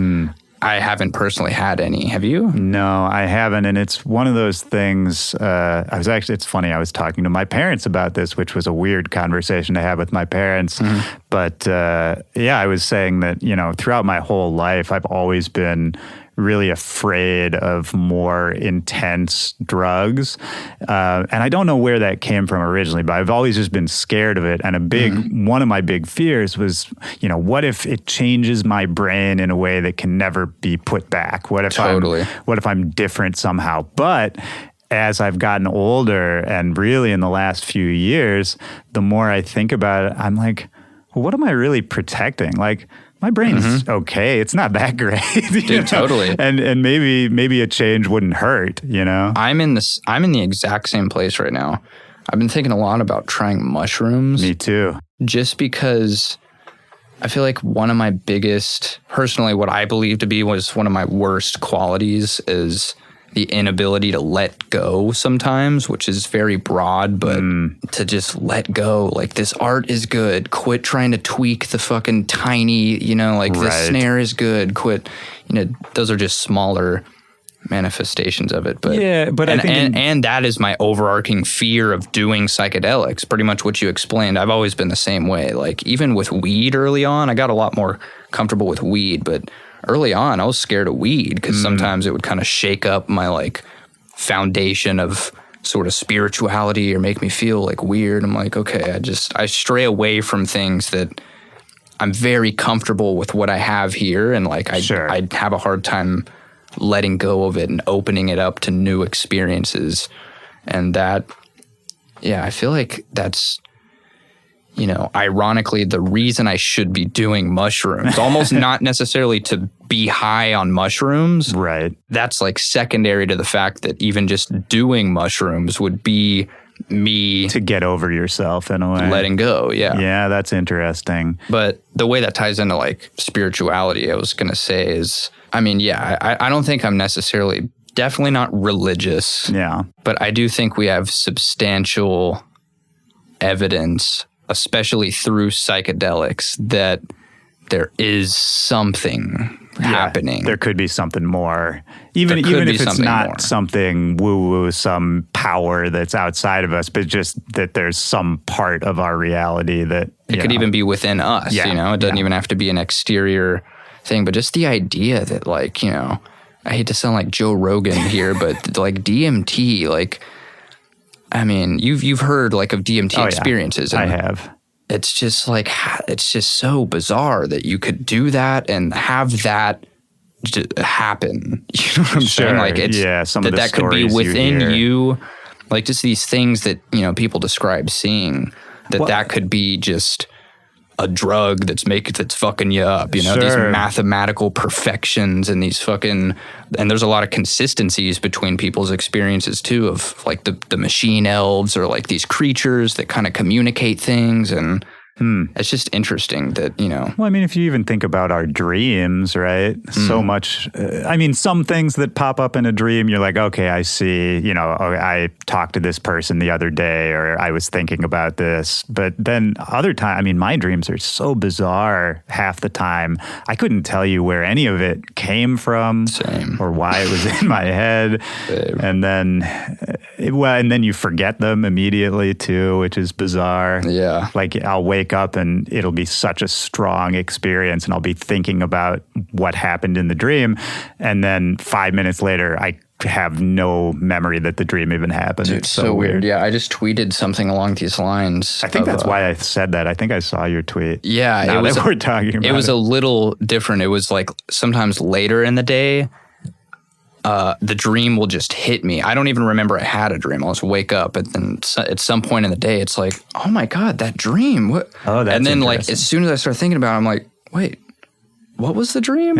I haven't personally had any. Have you? No, I haven't. And it's one of those things, it's funny, I was talking to my parents about this, which was a weird conversation to have with my parents. But I was saying that, you know, throughout my whole life, I've always been really afraid of more intense drugs. And I don't know where that came from originally, but I've always just been scared of it. And one of my big fears was, you know, what if it changes my brain in a way that can never be put back? What if I'm different somehow? But as I've gotten older, and really in the last few years, the more I think about it, I'm like, well, what am I really protecting? Like, my brain's okay. It's not that great. Dude, totally. And maybe a change wouldn't hurt, you know? I'm in the exact same place right now. I've been thinking a lot about trying mushrooms. Me too. Just because I feel like one of my biggest, personally, what I believe to be was one of my worst qualities is the inability to let go sometimes, which is very broad, but to just let go. Like, this art is good. Quit trying to tweak the fucking tiny, you know, like the snare is good. Quit, you know, those are just smaller manifestations of it. But yeah, but and, I think and that is my overarching fear of doing psychedelics. Pretty much what you explained. I've always been the same way. Like, even with weed early on, I got a lot more comfortable with weed, but early on, I was scared of weed because sometimes it would kind of shake up my like foundation of sort of spirituality or make me feel like weird. I'm like, okay, I stray away from things that I'm very comfortable with what I have here, and like I'd have a hard time letting go of it and opening it up to new experiences. And that, yeah, I feel like that's, you know, ironically, the reason I should be doing mushrooms, almost not necessarily to be high on mushrooms. Right. That's like secondary to the fact that even just doing mushrooms would be me to get over yourself in a way. Letting go. Yeah. Yeah, that's interesting. But the way that ties into like spirituality, I was going to say is, I mean, yeah, I don't think I'm necessarily, definitely not religious. Yeah. But I do think we have substantial evidence, especially through psychedelics, that there is something happening. There could be something more. Even if it's not something woo-woo, some power that's outside of us, but just that there's some part of our reality that... It could even be within us, you know? It doesn't even have to be an exterior thing, but just the idea that, like, you know, I hate to sound like Joe Rogan here, but like DMT, like... I mean, you've heard like of DMT experiences. I have. It's just like, it's just so bizarre that you could do that and have that happen. You know what I'm saying? Like, it's some of the that could be stories within you, like just these things that, you know, people describe seeing, that could be just a drug that's fucking you up, you know, these mathematical perfections and these fucking, and there's a lot of consistencies between people's experiences too, of like the machine elves or like these creatures that kind of communicate things. And It's just interesting that, Well, I mean, if you even think about our dreams, right? So much, some things that pop up in a dream, you're like, okay, I see, I talked to this person the other day, or I was thinking about this. But then other time, my dreams are so bizarre half the time. I couldn't tell you where any of it came from. Same. Or why it was in my head. Same. And then you forget them immediately too, which is bizarre. Yeah. Like I'll wake up and it'll be such a strong experience and I'll be thinking about what happened in the dream. And then 5 minutes later, I have no memory that the dream even happened. Dude, it's so weird. Yeah, I just tweeted something along these lines. I think that's why I said that. I think I saw your tweet. Yeah. Now that we're talking about it. It was a little different. It was like sometimes later in the day, the dream will just hit me. I don't even remember I had a dream. I'll just wake up and then at some point in the day, it's like, oh my God, that dream. What? Oh, that's And then interesting. as soon as I start thinking about it, I'm like, wait, what was the dream?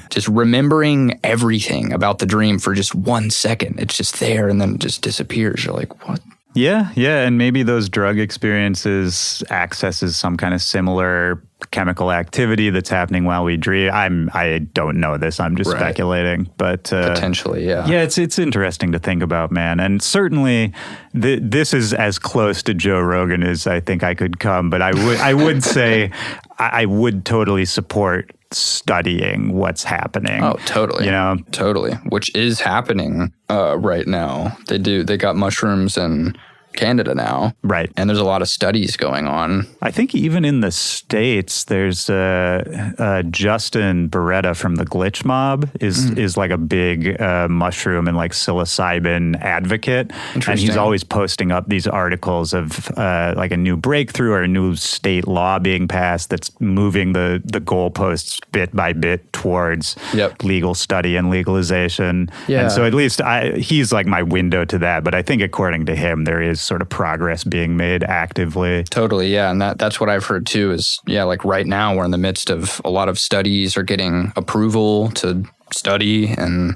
Just remembering everything about the dream for just 1 second. It's just there and then it just disappears. You're like, what? Yeah, and maybe those drug experiences accesses some kind of similar chemical activity that's happening while we dream. I don't know this. I'm just speculating, but Potentially, yeah. Yeah, it's interesting to think about, man. And certainly, this is as close to Joe Rogan as I think I could come. But I would say I would totally support studying what's happening. Oh, totally. Totally. Which is happening right now. They got mushrooms in Canada now. Right. And there's a lot of studies going on. I think even in the States, there's Justin Beretta from the Glitch Mob is like a big mushroom and like psilocybin advocate. And he's always posting up these articles of like a new breakthrough or a new state law being passed that's moving the goalposts bit by bit towards legal study and legalization. Yeah. And so at least he's like my window to that. But I think according to him, there is sort of progress being made actively. Totally, yeah. And that's what I've heard too is, like right now we're in the midst of a lot of studies are getting approval to study. And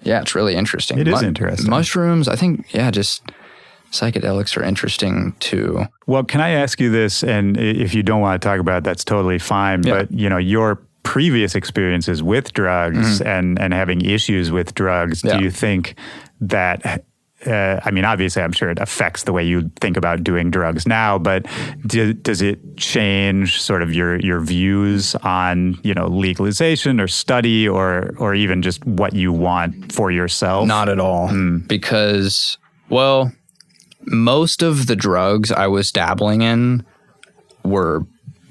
yeah, it's really interesting. It is interesting. Mushrooms, I think, just psychedelics are interesting too. Well, can I ask you this? And if you don't want to talk about it, that's totally fine. Yeah. But, your previous experiences with drugs and having issues with drugs, do you think that... obviously, I'm sure it affects the way you think about doing drugs now, but does it change sort of your views on, legalization or study or even just what you want for yourself? Not at all. Because, most of the drugs I was dabbling in were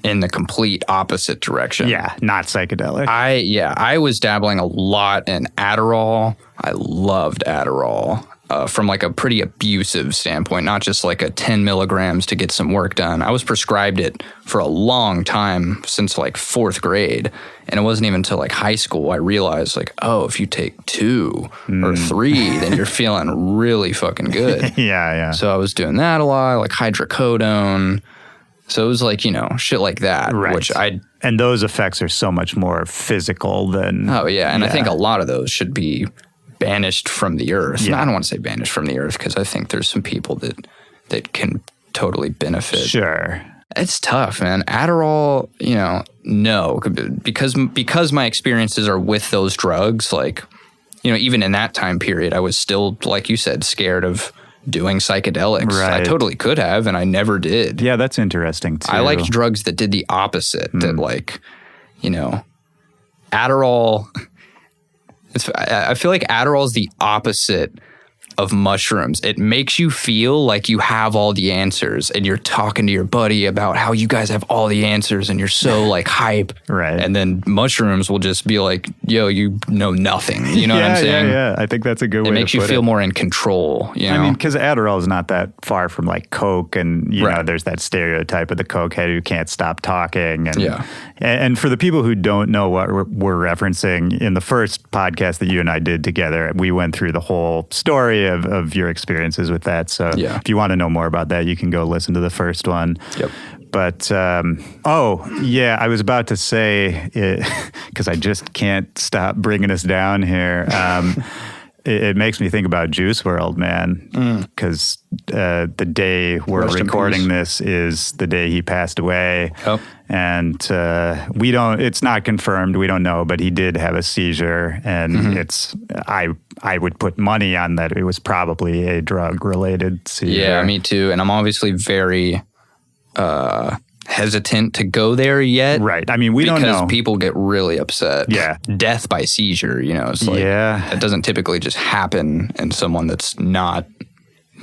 in the complete opposite direction. Yeah, not psychedelic. I was dabbling a lot in Adderall. I loved Adderall. From like a pretty abusive standpoint, not just like a 10 milligrams to get some work done. I was prescribed it for a long time since like 4th grade. And it wasn't even until like high school I realized like, oh, if you take 2 or 3, then you're feeling really fucking good. Yeah. So I was doing that a lot, like hydrocodone. So it was like, shit like that, which and those effects are so much more physical than... Oh, yeah. And I think a lot of those should be banished from the earth. Yeah. I don't want to say banished from the earth because I think there's some people that can totally benefit. Sure. It's tough, man. Adderall, no, because my experiences are with those drugs, like, even in that time period, I was still, like you said, scared of doing psychedelics. Right. I totally could have, and I never did. Yeah, that's interesting too. I liked drugs that did the opposite, that like, Adderall... I feel like Adderall is the opposite of mushrooms. It makes you feel like you have all the answers and you're talking to your buddy about how you guys have all the answers and you're so like hype. Right. And then mushrooms will just be like, yo, you know nothing. You know what I'm saying? Yeah. I think that's a good way to put it. It makes you feel more in control. Because Adderall is not that far from like Coke and, you know, there's that stereotype of the cokehead who can't stop talking. And, and for the people who don't know what we're referencing, in the first podcast that you and I did together, we went through the whole story of your experiences with that. So if you want to know more about that, you can go listen to the first one. Yep. But, I was about to say, because I just can't stop bringing us down here. it makes me think about Juice World, man, because the day we're Rest in recording peace. this is the day he passed away. Yep. And it's not confirmed. We don't know, but he did have a seizure, and I would put money on that it was probably a drug-related seizure. Yeah, me too. And I'm obviously very hesitant to go there yet. Right. I mean, we don't know. Because people get really upset. Yeah. Death by seizure, it's like, it doesn't typically just happen in someone that's not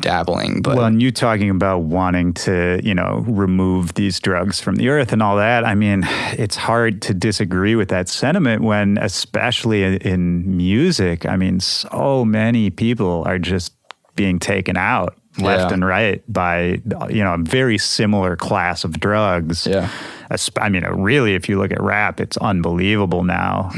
dabbling. But well, and you talking about wanting to, remove these drugs from the earth and all that. I mean, it's hard to disagree with that sentiment when, especially in music, I mean, so many people are just being taken out left and right by, a very similar class of drugs. Yeah. I mean, really, if you look at rap, it's unbelievable now.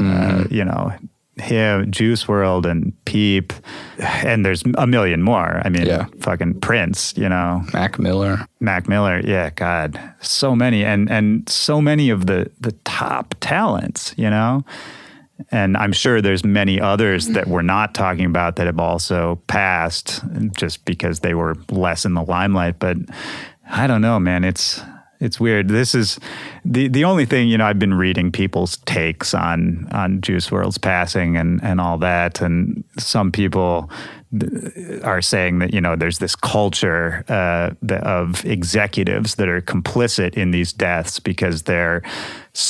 Him, Juice World, and Peep, and there's a million more. I mean, fucking Prince, Mac Miller, yeah, God, so many, and so many of the top talents, And I'm sure there's many others that we're not talking about that have also passed just because they were less in the limelight. But I don't know, man. It's weird. This is the only thing, I've been reading people's takes on Juice WRLD's passing and all that. And some people are saying that, there's this culture of executives that are complicit in these deaths because they're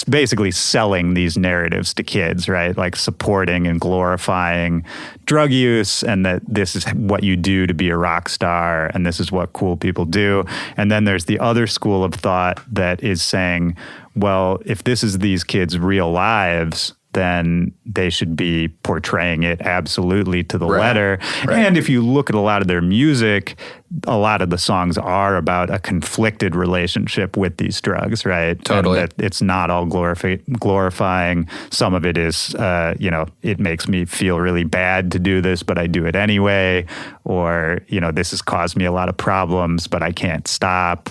basically selling these narratives to kids, right? Like supporting and glorifying drug use, and that this is what you do to be a rock star, and this is what cool people do. And then there's the other school of thought that is saying, well, if this is these kids' real lives, then they should be portraying it absolutely to the letter. Right. And if you look at a lot of their music, a lot of the songs are about a conflicted relationship with these drugs, right? Totally. And that it's not all glorifying. Some of it is, it makes me feel really bad to do this, but I do it anyway. Or, this has caused me a lot of problems, but I can't stop.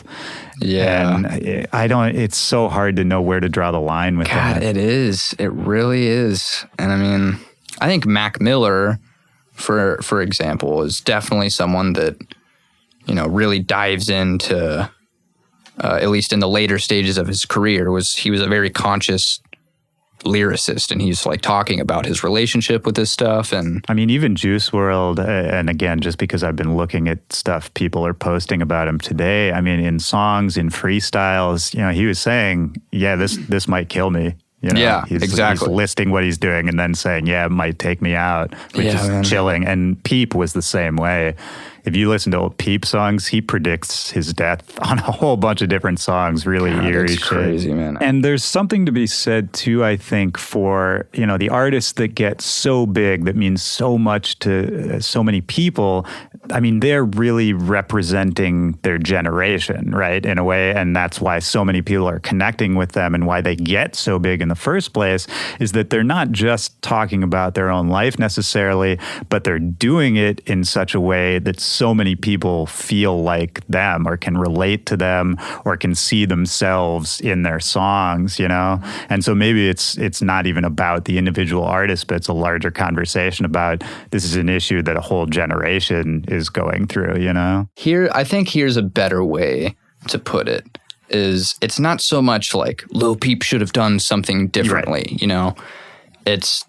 Yeah. And it's so hard to know where to draw the line with that. God, it is. It really is. And I mean, I think Mac Miller, for example, is definitely someone that, really dives into, at least in the later stages of his career, he was a very conscious lyricist, and he's like talking about his relationship with this stuff. And I mean, even Juice WRLD, and again, just because I've been looking at stuff people are posting about him today, I mean, in songs, in freestyles, he was saying, yeah, this might kill me. Exactly. He's listing what he's doing and then saying, yeah, it might take me out, which is chilling. And Peep was the same way. If you listen to old Peep songs, he predicts his death on a whole bunch of different songs. Really eerie shit. Crazy, man. And there's something to be said too, I think, for the artists that get so big, that means so much to so many people. I mean, they're really representing their generation, right, in a way, and that's why so many people are connecting with them, and why they get so big in the first place is that they're not just talking about their own life necessarily, but they're doing it in such a way that so many people feel like them, or can relate to them, or can see themselves in their songs, And so maybe it's not even about the individual artist, but it's a larger conversation about this is an issue that a whole generation is going through, Here, I think here's a better way to put it, is it's not so much like Lil Peep should have done something differently, It's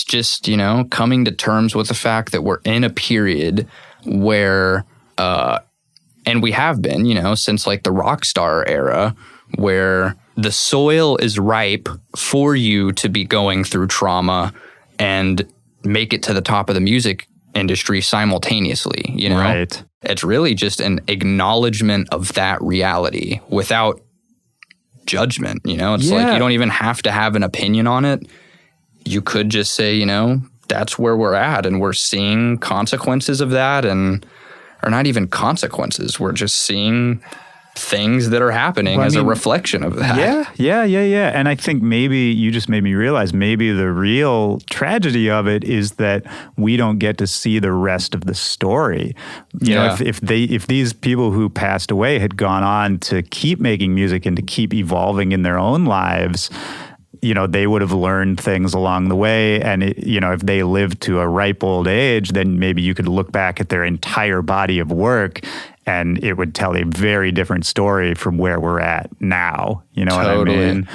just, coming to terms with the fact that we're in a period where, and we have been, since like the rock star era, where the soil is ripe for you to be going through trauma and make it to the top of the music industry simultaneously, Right. It's really just an acknowledgement of that reality without judgment, It's like you don't even have to have an opinion on it. You could just say, that's where we're at, and we're seeing consequences of that, or not even consequences. We're just seeing things that are happening as a reflection of that. Yeah. And I think maybe you just made me realize maybe the real tragedy of it is that we don't get to see the rest of the story. You know, if these people who passed away had gone on to keep making music and to keep evolving in their own lives, they would have learned things along the way. And, if they lived to a ripe old age, then maybe you could look back at their entire body of work and it would tell a very different story from where we're at now. You know Totally. what I mean?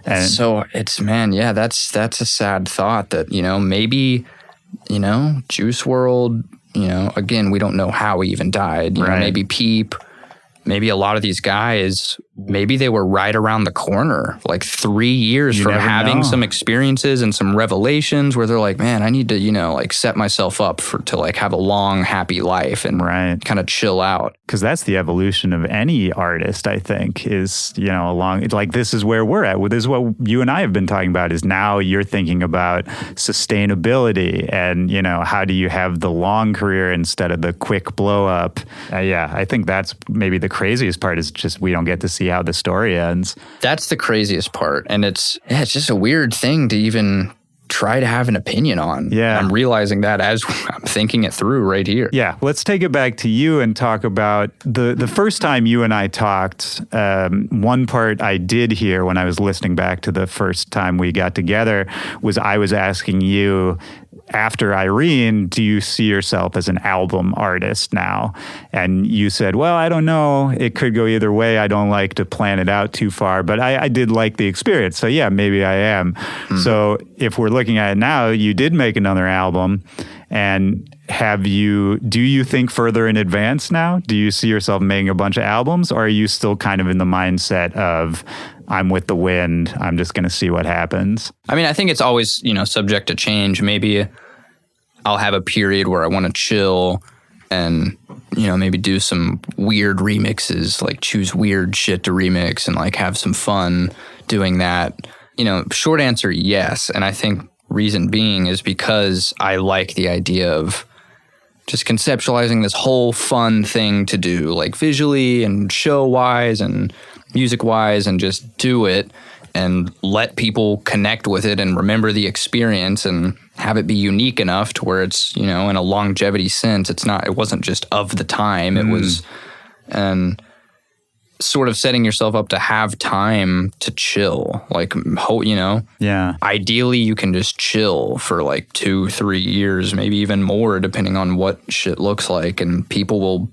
And so that's a sad thought that, maybe, Juice World, again, we don't know how he even died. You know, maybe Peep, maybe a lot of these guys, maybe they were right around the corner, like 3 years from having some experiences and some revelations where they're like, man, I need to, set myself up to have a long, happy life and kind of chill out. Because that's the evolution of any artist, I think, is, this is where we're at. This is what you and I have been talking about, is now you're thinking about sustainability and, how do you have the long career instead of the quick blow up? I think that's maybe the craziest part, is just we don't get to see how the story ends. That's the craziest part. And it's just a weird thing to even try to have an opinion on. Yeah. I'm realizing that as I'm thinking it through right here. Yeah. Let's take it back to you and talk about the first time you and I talked. One part I did hear when I was listening back to the first time we got together was I was asking you, after Irene, do you see yourself as an album artist now? And you said, well, I don't know. It could go either way. I don't like to plan it out too far, but I did like the experience. So yeah, maybe I am. Mm-hmm. So if we're looking at it now, you did make another album. And do you think further in advance now? Do you see yourself making a bunch of albums, or are you still kind of in the mindset of, I'm with the wind, I'm just going to see what happens? I mean, I think it's always, subject to change. Maybe I'll have a period where I want to chill and, maybe do some weird remixes, like choose weird shit to remix and have some fun doing that. Short answer, yes. And I think reason being is because I like the idea of just conceptualizing this whole fun thing to do, like visually and show-wise and music-wise, and just do it and let people connect with it and remember the experience and have it be unique enough to where it's, in a longevity sense, it wasn't just of the time, it was, and sort of setting yourself up to have time to chill, ideally you can just chill for 2-3 years, maybe even more, depending on what shit looks like, and people will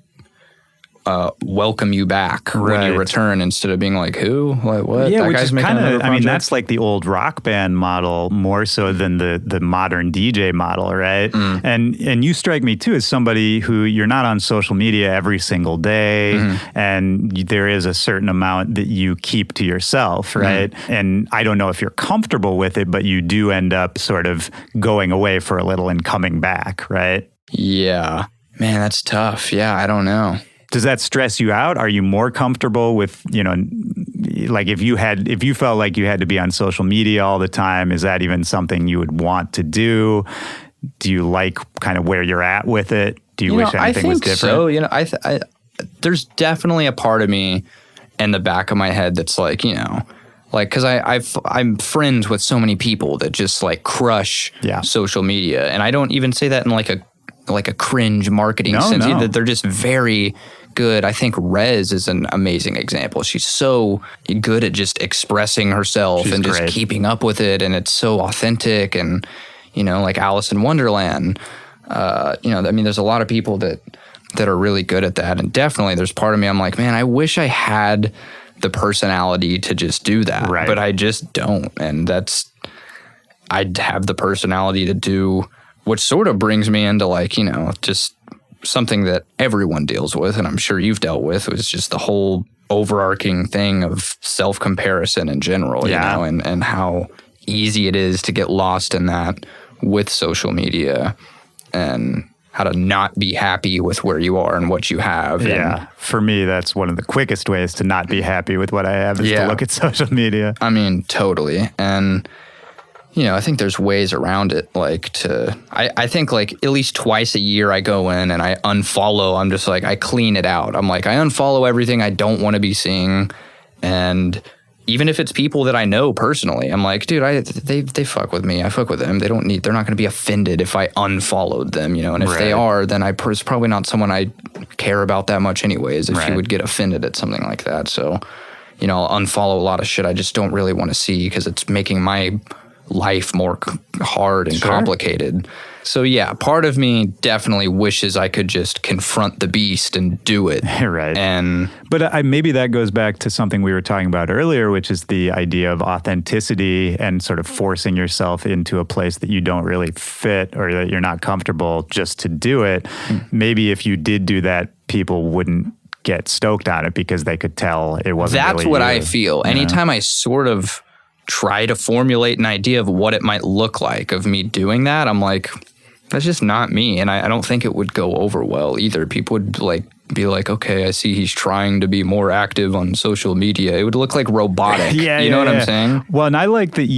welcome you back when you return, instead of being like, who? What? Yeah, that which guy's is making another project? that's like the old rock band model more so than the modern DJ model, right? And you strike me too as somebody who, you're not on social media every single day, and there is a certain amount that you keep to yourself, right? And I don't know if you're comfortable with it, but you do end up sort of going away for a little and coming back, right? Yeah. Man, that's tough. Yeah, I don't know. Does that stress you out? Are you more comfortable with, if you felt like you had to be on social media all the time, is that even something you would want to do? Do you like kind of where you're at with it? Do you wish anything was different? So, there's definitely a part of me in the back of my head that's because I'm friends with so many people that just crush social media. And I don't even say that in a cringe marketing sense. No. They're just very good. I think Rez is an amazing example. She's so good at just expressing herself. She's just keeping up with it, and it's so authentic. And Alice in Wonderland, there's a lot of people that are really good at that. And definitely there's part of me, I'm like, man, I wish I had the personality to just do that, but I just don't. And I'd have the personality to do, which sort of brings me into just something that everyone deals with, and I'm sure you've dealt with, was just the whole overarching thing of self-comparison in general, and how easy it is to get lost in that with social media, and how to not be happy with where you are and what you have. Yeah. And for me, that's one of the quickest ways to not be happy with what I have, is to look at social media. I mean, totally. And I think there's ways around it, I think at least twice a year I go in and I unfollow. I'm just I clean it out. I'm I unfollow everything I don't want to be seeing. And even if it's people that I know personally, I'm dude, they fuck with me. I fuck with them. They're not going to be offended if I unfollowed them, and if they are, then it's probably not someone I care about that much anyways, if you would get offended at something like that. So, I'll unfollow a lot of shit I just don't really want to see because it's making my life more hard and complicated. So yeah, part of me definitely wishes I could just confront the beast and do it. Right. But maybe that goes back to something we were talking about earlier, which is the idea of authenticity and sort of forcing yourself into a place that you don't really fit or that you're not comfortable just to do it. Maybe if you did do that, people wouldn't get stoked on it because they could tell it wasn't That's really what you. I feel. Anytime I sort of try to formulate an idea of what it might look like of me doing that, I'm like, that's just not me. And I don't think it would go over well either. People would be like, okay, I see he's trying to be more active on social media. It would look like robotic. You know what I'm saying? Well, and I like that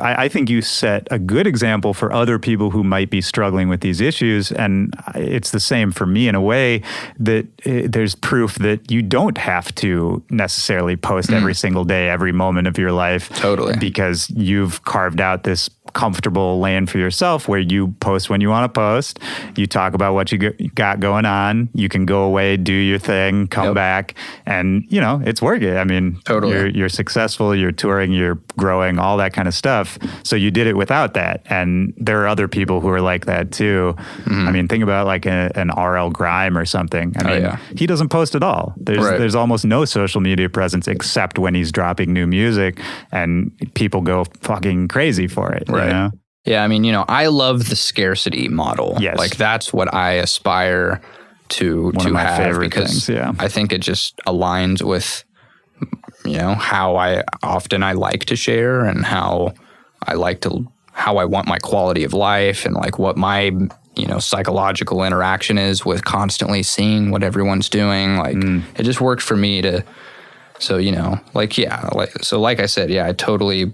I think you set a good example for other people who might be struggling with these issues. And it's the same for me in a way that there's proof that you don't have to necessarily post every single day, every moment of your life. Totally. Because you've carved out this comfortable lane for yourself where you post when you want to post. You talk about what you got going on. You can go away, do your thing, come back, and it's working. I mean, totally. You're successful, you're touring, you're growing, all that kind of stuff. So you did it without that. And there are other people who are like that too. I mean, think about like an RL Grime or something. I mean, he doesn't post at all. There's almost no social media presence except when he's dropping new music, and people go fucking crazy for it. Right. You know? Yeah, I mean, I love the scarcity model. Yes. Like that's what I aspire to One of my have favorite because things, I think it just aligns with how I like to share and how I want my quality of life and like what my psychological interaction is with constantly seeing what everyone's doing. Like it just worked for me to like I said, I totally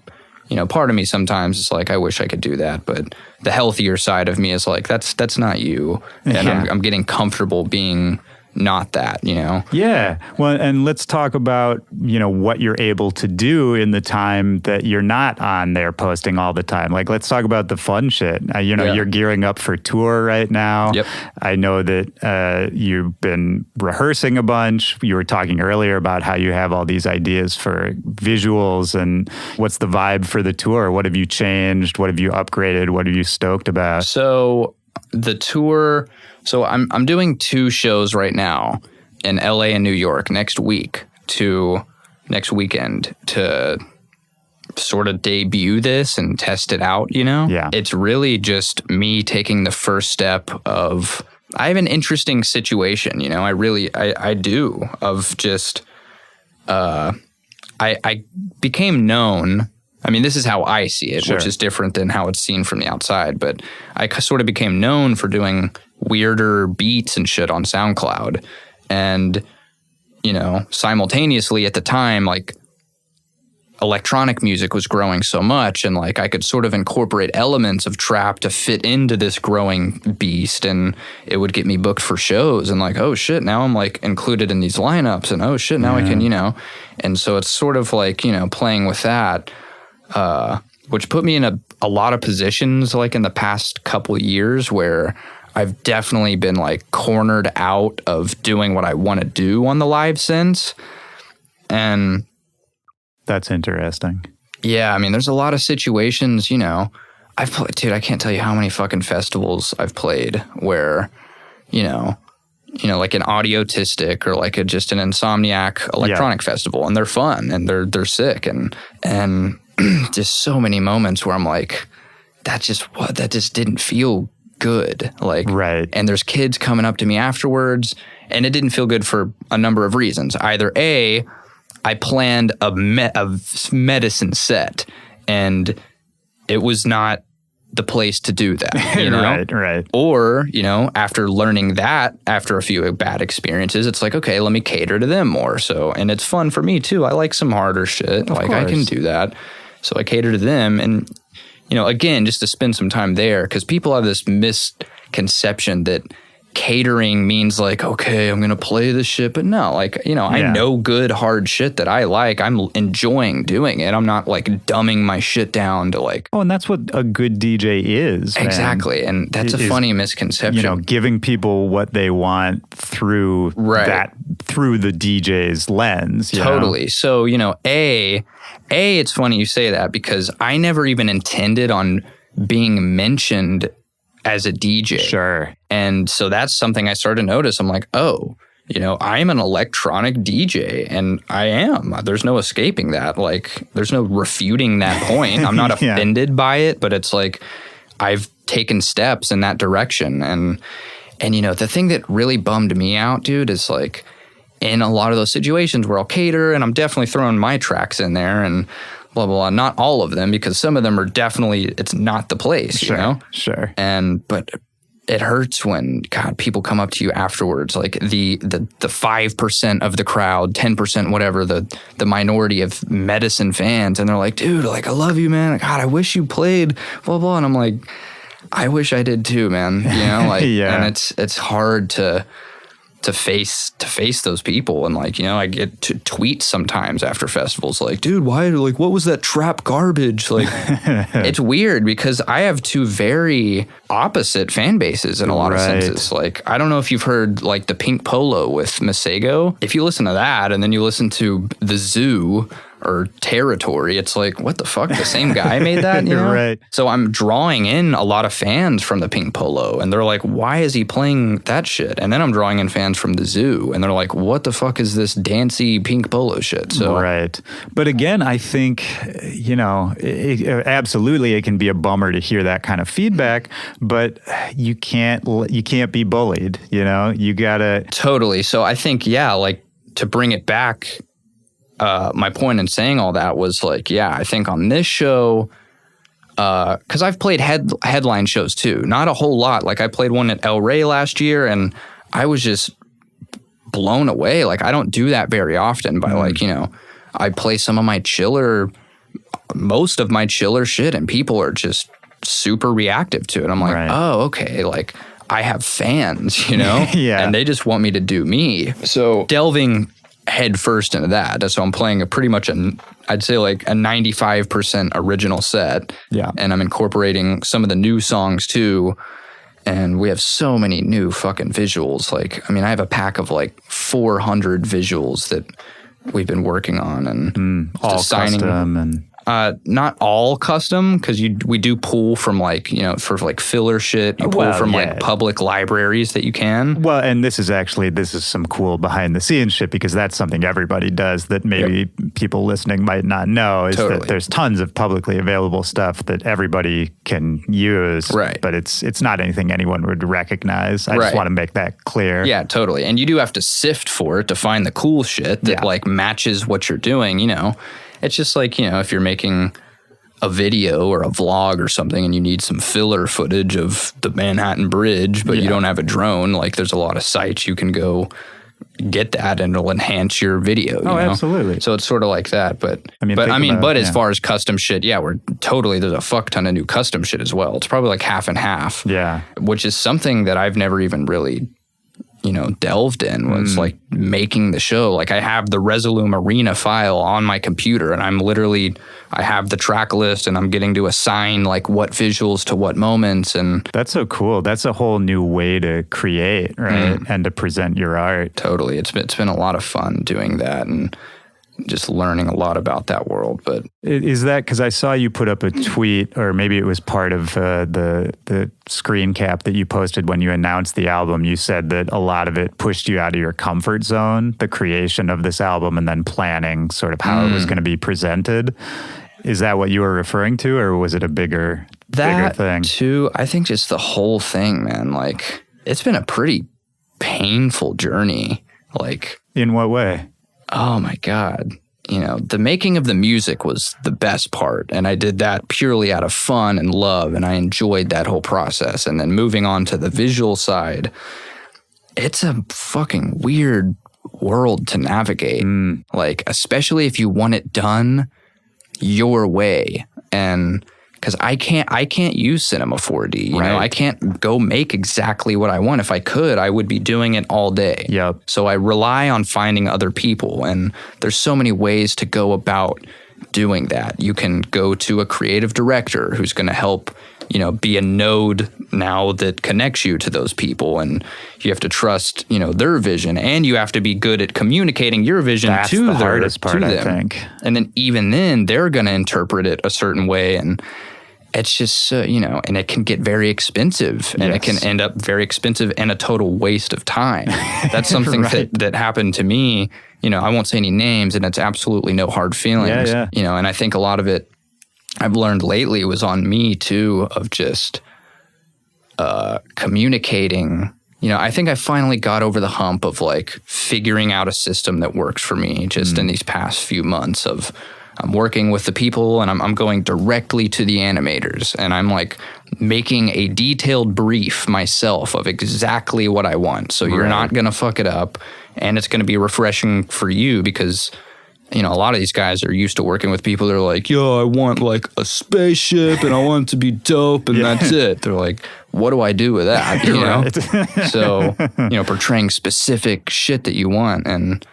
part of me sometimes is like, I wish I could do that, but the healthier side of me is like, that's not you. And I'm getting comfortable being not that, Yeah. Well, and let's talk about, what you're able to do in the time that you're not on there posting all the time. Like, let's talk about the fun shit. You're gearing up for tour right now. Yep. I know that you've been rehearsing a bunch. You were talking earlier about how you have all these ideas for visuals and what's the vibe for the tour? What have you changed? What have you upgraded? What are you stoked about? So the tour... So I'm doing 2 shows right now in LA and New York next weekend to sort of debut this and test it out, Yeah. It's really just me taking the first step of, I have an interesting situation, I do, of just, I became known. I mean, this is how I see it, which is different than how it's seen from the outside, but I sort of became known for doing weirder beats and shit on SoundCloud. And, simultaneously at the time, like electronic music was growing so much and like I could sort of incorporate elements of trap to fit into this growing beast, and it would get me booked for shows and like, oh shit, now I'm like included in these lineups and oh shit, now I can, and so it's sort of like, playing with that, which put me in a lot of positions like in the past couple years where I've definitely been like cornered out of doing what I want to do on the live synths. And that's interesting. Yeah, I mean, there's a lot of situations, I've played, dude, I can't tell you how many fucking festivals I've played where, like an Audiotistic or like just an Insomniac electronic festival, and they're fun and they're sick and just so many moments where I'm like, that just didn't feel good. Like, right. And there's kids coming up to me afterwards, and it didn't feel good for a number of reasons. Either A, I planned a Medasin set, and it was not the place to do that, Right. Or, after learning that, after a few bad experiences, it's like, okay, let me cater to them more. So, and it's fun for me too. I like some harder shit. Of course. I can do that. So I cater to them. And, again, just to spend some time there, because people have this misconception that catering means like, okay, I'm going to play this shit. But no, like, you know, I know good, hard shit that I like. I'm enjoying doing it. I'm not like dumbing my shit down to like. Oh, and that's what a good DJ is. Exactly. Man. And that's a funny misconception. You know, giving people what they want through through the DJ's lens. Totally. So, you know, it's funny you say that because I never even intended on being mentioned as a DJ. Sure. And so that's something I started to notice. I'm like, oh, you know, I'm an electronic DJ and I am. There's no escaping that. Like, there's no refuting that point. I'm not offended by it, but it's like I've taken steps in that direction. And you know, the thing that really bummed me out, dude, is like in a lot of those situations where I'll cater and I'm definitely throwing my tracks in there and blah, blah, blah. Not all of them, because some of them are definitely, it's not the place, you know? Sure. But it hurts when, God, people come up to you afterwards, like the 5% of the crowd, 10%, whatever, the minority of Medasin fans, and they're like, dude, like, I love you, man. God, I wish you played, blah, blah. And I'm like, I wish I did too, man. You know, like, and it's hard to face those people. And like, you know, I get to tweet sometimes after festivals like, dude, why, like, what was that trap garbage? Like, it's weird because I have two very opposite fan bases in a lot of senses. Like, I don't know if you've heard like the Pink Polo with Masego. If you listen to that and then you listen to The Zoo or Territory, it's like, what the fuck? The same guy made that, you know? Right. So I'm drawing in a lot of fans from the Pink Polo, and they're like, why is he playing that shit? And then I'm drawing in fans from The Zoo, and they're like, what the fuck is this dancey Pink Polo shit? So right. But again, I think, you know, absolutely it can be a bummer to hear that kind of feedback, but you can't be bullied, you know? You gotta... Totally. So I think, like, to bring it back, my point in saying all that was like, I think on this show, because I've played headline shows too, not a whole lot. Like I played one at El Rey last year and I was just blown away. Like I don't do that very often, but like, you know, I play some of most of my chiller shit and people are just super reactive to it. I'm like, oh, okay. Like I have fans, you know, and they just want me to do me. So delving head first into that. So I'm playing I'd say like a 95% original set. Yeah. And I'm incorporating some of the new songs too. And we have so many new fucking visuals. Like, I mean, I have a pack of like 400 visuals that we've been working on and all custom and... Not all custom, because we do pull from like, you know, for like filler shit. You pull from like public libraries that you can. Well, and this is some cool behind the scenes shit, because that's something everybody does that maybe people listening might not know, is that there's tons of publicly available stuff that everybody can use. Right. But it's not anything anyone would recognize. I just want to make that clear. Yeah, totally. And you do have to sift for it to find the cool shit that like matches what you're doing, you know. It's just like, you know, if you're making a video or a vlog or something and you need some filler footage of the Manhattan Bridge, but you don't have a drone, like there's a lot of sites you can go get that and it'll enhance your video. You know? Absolutely. So it's sort of like that. But as far as custom shit, there's a fuck ton of new custom shit as well. It's probably like half and half. Yeah. Which is something that I've never even really, you know, delved in, was like making the show. Like I have the Resolume Arena file on my computer and I have the track list and I'm getting to assign like what visuals to what moments. And that's so cool. That's a whole new way to create, right? And to present your art. Totally. It's been a lot of fun doing that and just learning a lot about that world. But is that because I saw you put up a tweet, or maybe it was part of the screen cap that you posted when you announced the album? You said that a lot of it pushed you out of your comfort zone, the creation of this album and then planning sort of how it was going to be presented. Is that what you were referring to, or was it a bigger thing? Too, I think just the whole thing, man. Like it's been a pretty painful journey. Like, in what way? Oh my God. You know, the making of the music was the best part. And I did that purely out of fun and love. And I enjoyed that whole process. And then moving on to the visual side, it's a fucking weird world to navigate. Like, especially if you want it done your way. And because I can't use Cinema 4D. You know, I can't go make exactly what I want. If I could, I would be doing it all day. Yep. So I rely on finding other people, and there's so many ways to go about doing that. You can go to a creative director who's going to help, you know, be a node now that connects you to those people, and you have to trust, you know, their vision, and you have to be good at communicating your vision That's to the hardest part, to I them. think. And then even then, they're going to interpret it a certain way, and it's just, you know, and it can get very expensive, and it can end up very expensive and a total waste of time. That's something that happened to me. You know, I won't say any names, and it's absolutely no hard feelings. You know, and I think a lot of it I've learned lately was on me too, of just communicating. You know, I think I finally got over the hump of like figuring out a system that works for me just in these past few months of I'm working with the people, and I'm going directly to the animators, and I'm like making a detailed brief myself of exactly what I want. So you're not going to fuck it up, and it's going to be refreshing for you because, you know, a lot of these guys are used to working with people that are like, yo, I want like a spaceship and I want it to be dope and that's it. They're like, what do I do with that? You know? So, you know, portraying specific shit that you want. And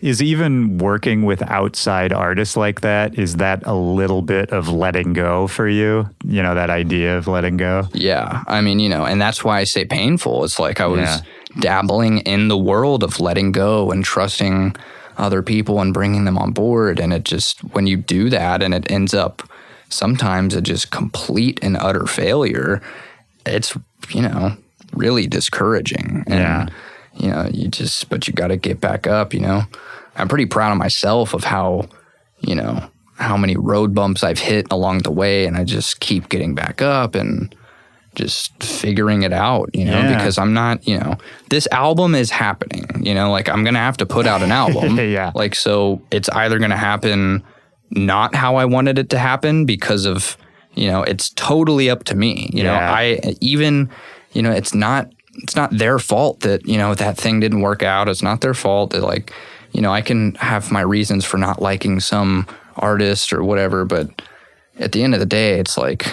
is even working with outside artists like that, is that a little bit of letting go for you? You know, that idea of letting go? Yeah. I mean, you know, and that's why I say painful. It's like I was dabbling in the world of letting go and trusting other people and bringing them on board. And it just, when you do that and it ends up sometimes a just complete and utter failure, it's, you know, really discouraging. And, you know, but you got to get back up, you know. I'm pretty proud of myself of how, you know, how many road bumps I've hit along the way, and I just keep getting back up and just figuring it out, you know, because I'm not, you know, this album is happening, you know, like I'm going to have to put out an album. Like, so it's either going to happen not how I wanted it to happen because of, you know, it's totally up to me. You know, you know, it's not their fault that, you know, that thing didn't work out. It's not their fault that, like, you know, I can have my reasons for not liking some artist or whatever, but at the end of the day, it's like,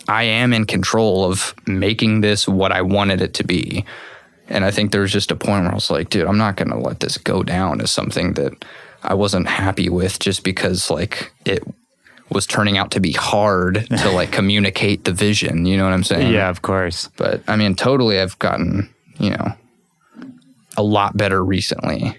I am in control of making this what I wanted it to be. And I think there was just a point where I was like, dude, I'm not going to let this go down as something that I wasn't happy with just because, like, it was turning out to be hard to, like, communicate the vision. You know what I'm saying? Yeah, of course. But, I mean, totally I've gotten, you know, a lot better recently.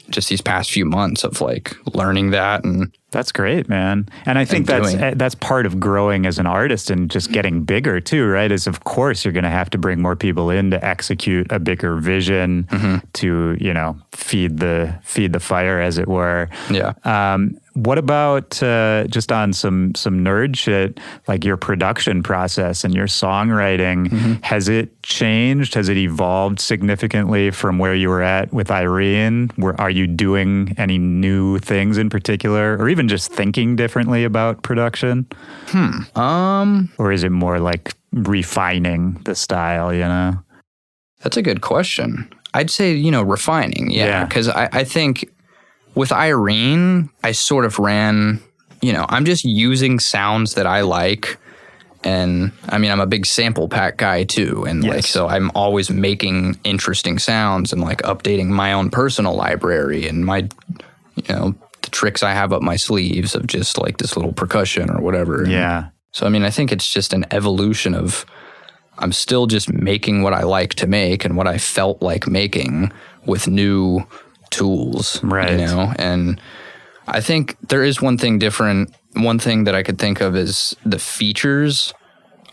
Just these past few months of, like, learning that. And that's great, man. And I think that's part of growing as an artist and just getting bigger too, right? Is, of course, you're going to have to bring more people in to execute a bigger vision, to, you know, feed the fire, as it were. Yeah. What about just on some nerd shit, like your production process and your songwriting? Has it changed? Has it evolved significantly from where you were at with Irene? Are you doing any new things in particular, or even just thinking differently about production? Or is it more like refining the style, you know? That's a good question. I'd say, you know, refining. Yeah. Because I think with Irene, I sort of ran, you know, I'm just using sounds that I like. And I mean, I'm a big sample pack guy too. And like, so I'm always making interesting sounds and like updating my own personal library and my, you know, the tricks I have up my sleeves of just like this little percussion or whatever. Yeah. So, I mean, I think it's just an evolution of, I'm still just making what I like to make and what I felt like making with new tools, right? You know, and I think there is one thing different. One thing that I could think of is the features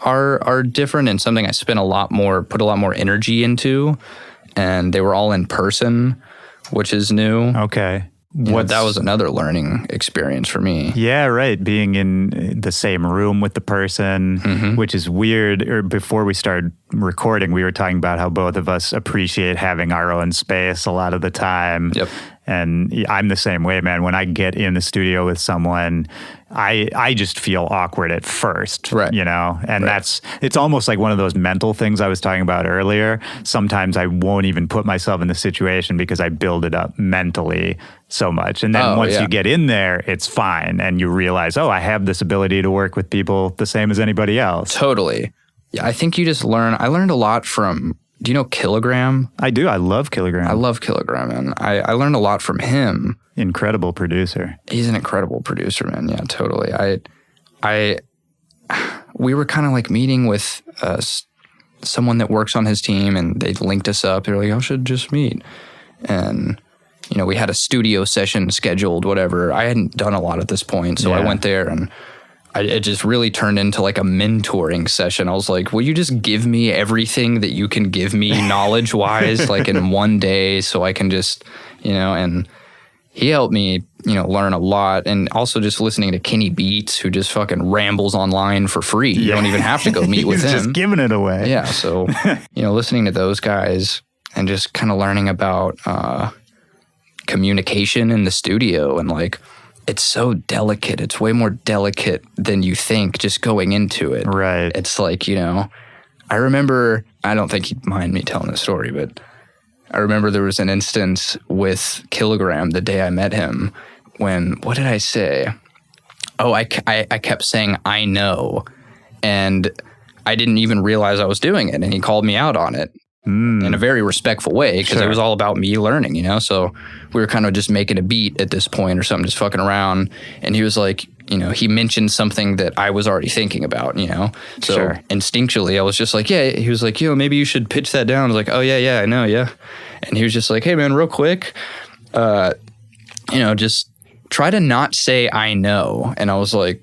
are different, and something I put a lot more energy into, and they were all in person, which is new. Okay. That was another learning experience for me. Yeah, right. Being in the same room with the person, which is weird. Or before we started recording, we were talking about how both of us appreciate having our own space a lot of the time. Yep. And I'm the same way, man. When I get in the studio with someone, I just feel awkward at first, right. you know? And it's almost like one of those mental things I was talking about earlier. Sometimes I won't even put myself in the situation because I build it up mentally so much. And then once you get in there, it's fine. And you realize, I have this ability to work with people the same as anybody else. Totally. Yeah, I think you just I learned a lot from, do you know Kilogram? I do. I love Kilogram. I love Kilogram, and I learned a lot from him. Incredible producer. He's an incredible producer, man. Yeah, totally. We were kind of like meeting with someone that works on his team, and they linked us up. They're like, "I should just meet." And we had a studio session scheduled, whatever. I hadn't done a lot at this point, so I went there, and it just really turned into like a mentoring session. I was like, will you just give me everything that you can give me knowledge-wise, like in one day, so I can just, and he helped me, learn a lot. And also just listening to Kenny Beats, who just fucking rambles online for free. You don't even have to go meet with him. He's just giving it away. Yeah, so, listening to those guys and just kind of learning about communication in the studio, and like, it's so delicate. It's way more delicate than you think just going into it. Right. It's like, I remember, I don't think he'd mind me telling the story, but I remember there was an instance with Kilogram the day I met him when, what did I say? Oh, I kept saying, I know. And I didn't even realize I was doing it. And he called me out on it. In a very respectful way, because it was all about me learning, So we were kind of just making a beat at this point or something, just fucking around. And he was like, he mentioned something that I was already thinking about, So instinctually, I was just like, yeah. He was like, maybe you should pitch that down. I was like, oh, yeah, I know, yeah. And he was just like, hey, man, real quick, just try to not say I know. And I was like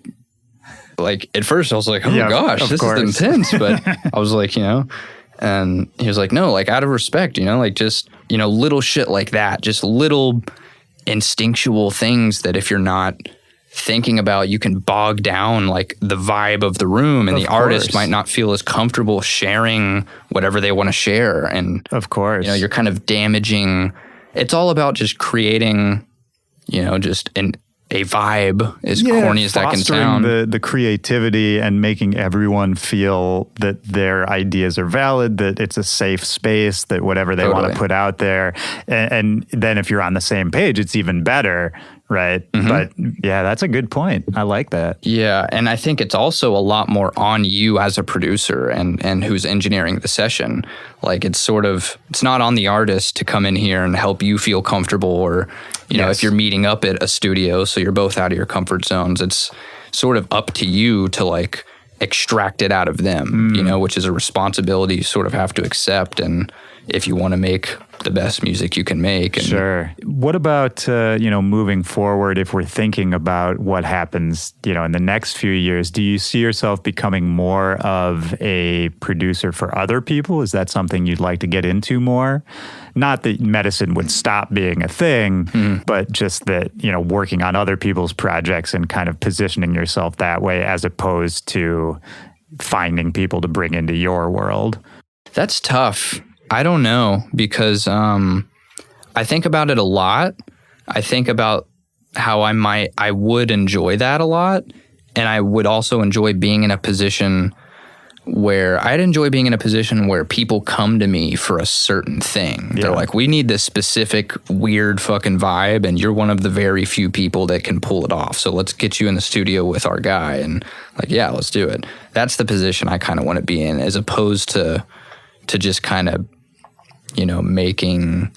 at first I was like, oh, gosh, this is intense. But I was like, And he was like, no, like out of respect, like just, little shit like that, just little instinctual things that if you're not thinking about, you can bog down like the vibe of the room, and the artist might not feel as comfortable sharing whatever they want to share. And of course, you're kind of damaging. It's all about just creating, just a vibe, as corny as that can sound. The creativity and making everyone feel that their ideas are valid, that it's a safe space, that whatever they want to put out there. And then if you're on the same page, it's even better, right? Mm-hmm. But yeah, that's a good point. I like that. Yeah, and I think it's also a lot more on you as a producer and who's engineering the session. Like it's not on the artist to come in here and help you feel comfortable, or if you're meeting up at a studio, so you're both out of your comfort zones, it's sort of up to you to like extract it out of them, which is a responsibility you sort of have to accept. And if you want to make the best music you can make. And sure. What about, moving forward, if we're thinking about what happens, in the next few years, do you see yourself becoming more of a producer for other people? Is that something you'd like to get into more? Not that Medasin would stop being a thing, but just that, working on other people's projects and kind of positioning yourself that way, as opposed to finding people to bring into your world. That's tough. I don't know, because I think about it a lot. I think about how I would enjoy that a lot. And I would also enjoy being in a position where people come to me for a certain thing. Yeah. They're like, we need this specific weird fucking vibe, and you're one of the very few people that can pull it off. So let's get you in the studio with our guy. And like, yeah, let's do it. That's the position I kind of want to be in, as opposed to just kind of, making,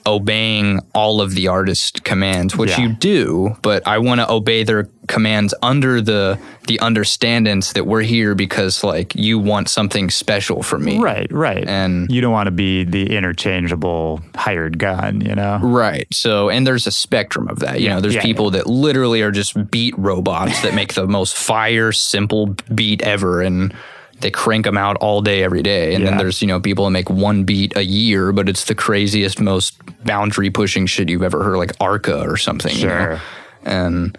obeying all of the artist commands, which you do, but I want to obey their commands under the understandings that we're here because like you want something special from me. Right. And you don't want to be the interchangeable hired gun, Right. So, and there's a spectrum of that. There's people that literally are just beat robots that make the most fire, simple beat ever, and they crank them out all day, every day. And then there's, people that make one beat a year, but it's the craziest, most boundary pushing shit you've ever heard, like Arca or something. Sure. And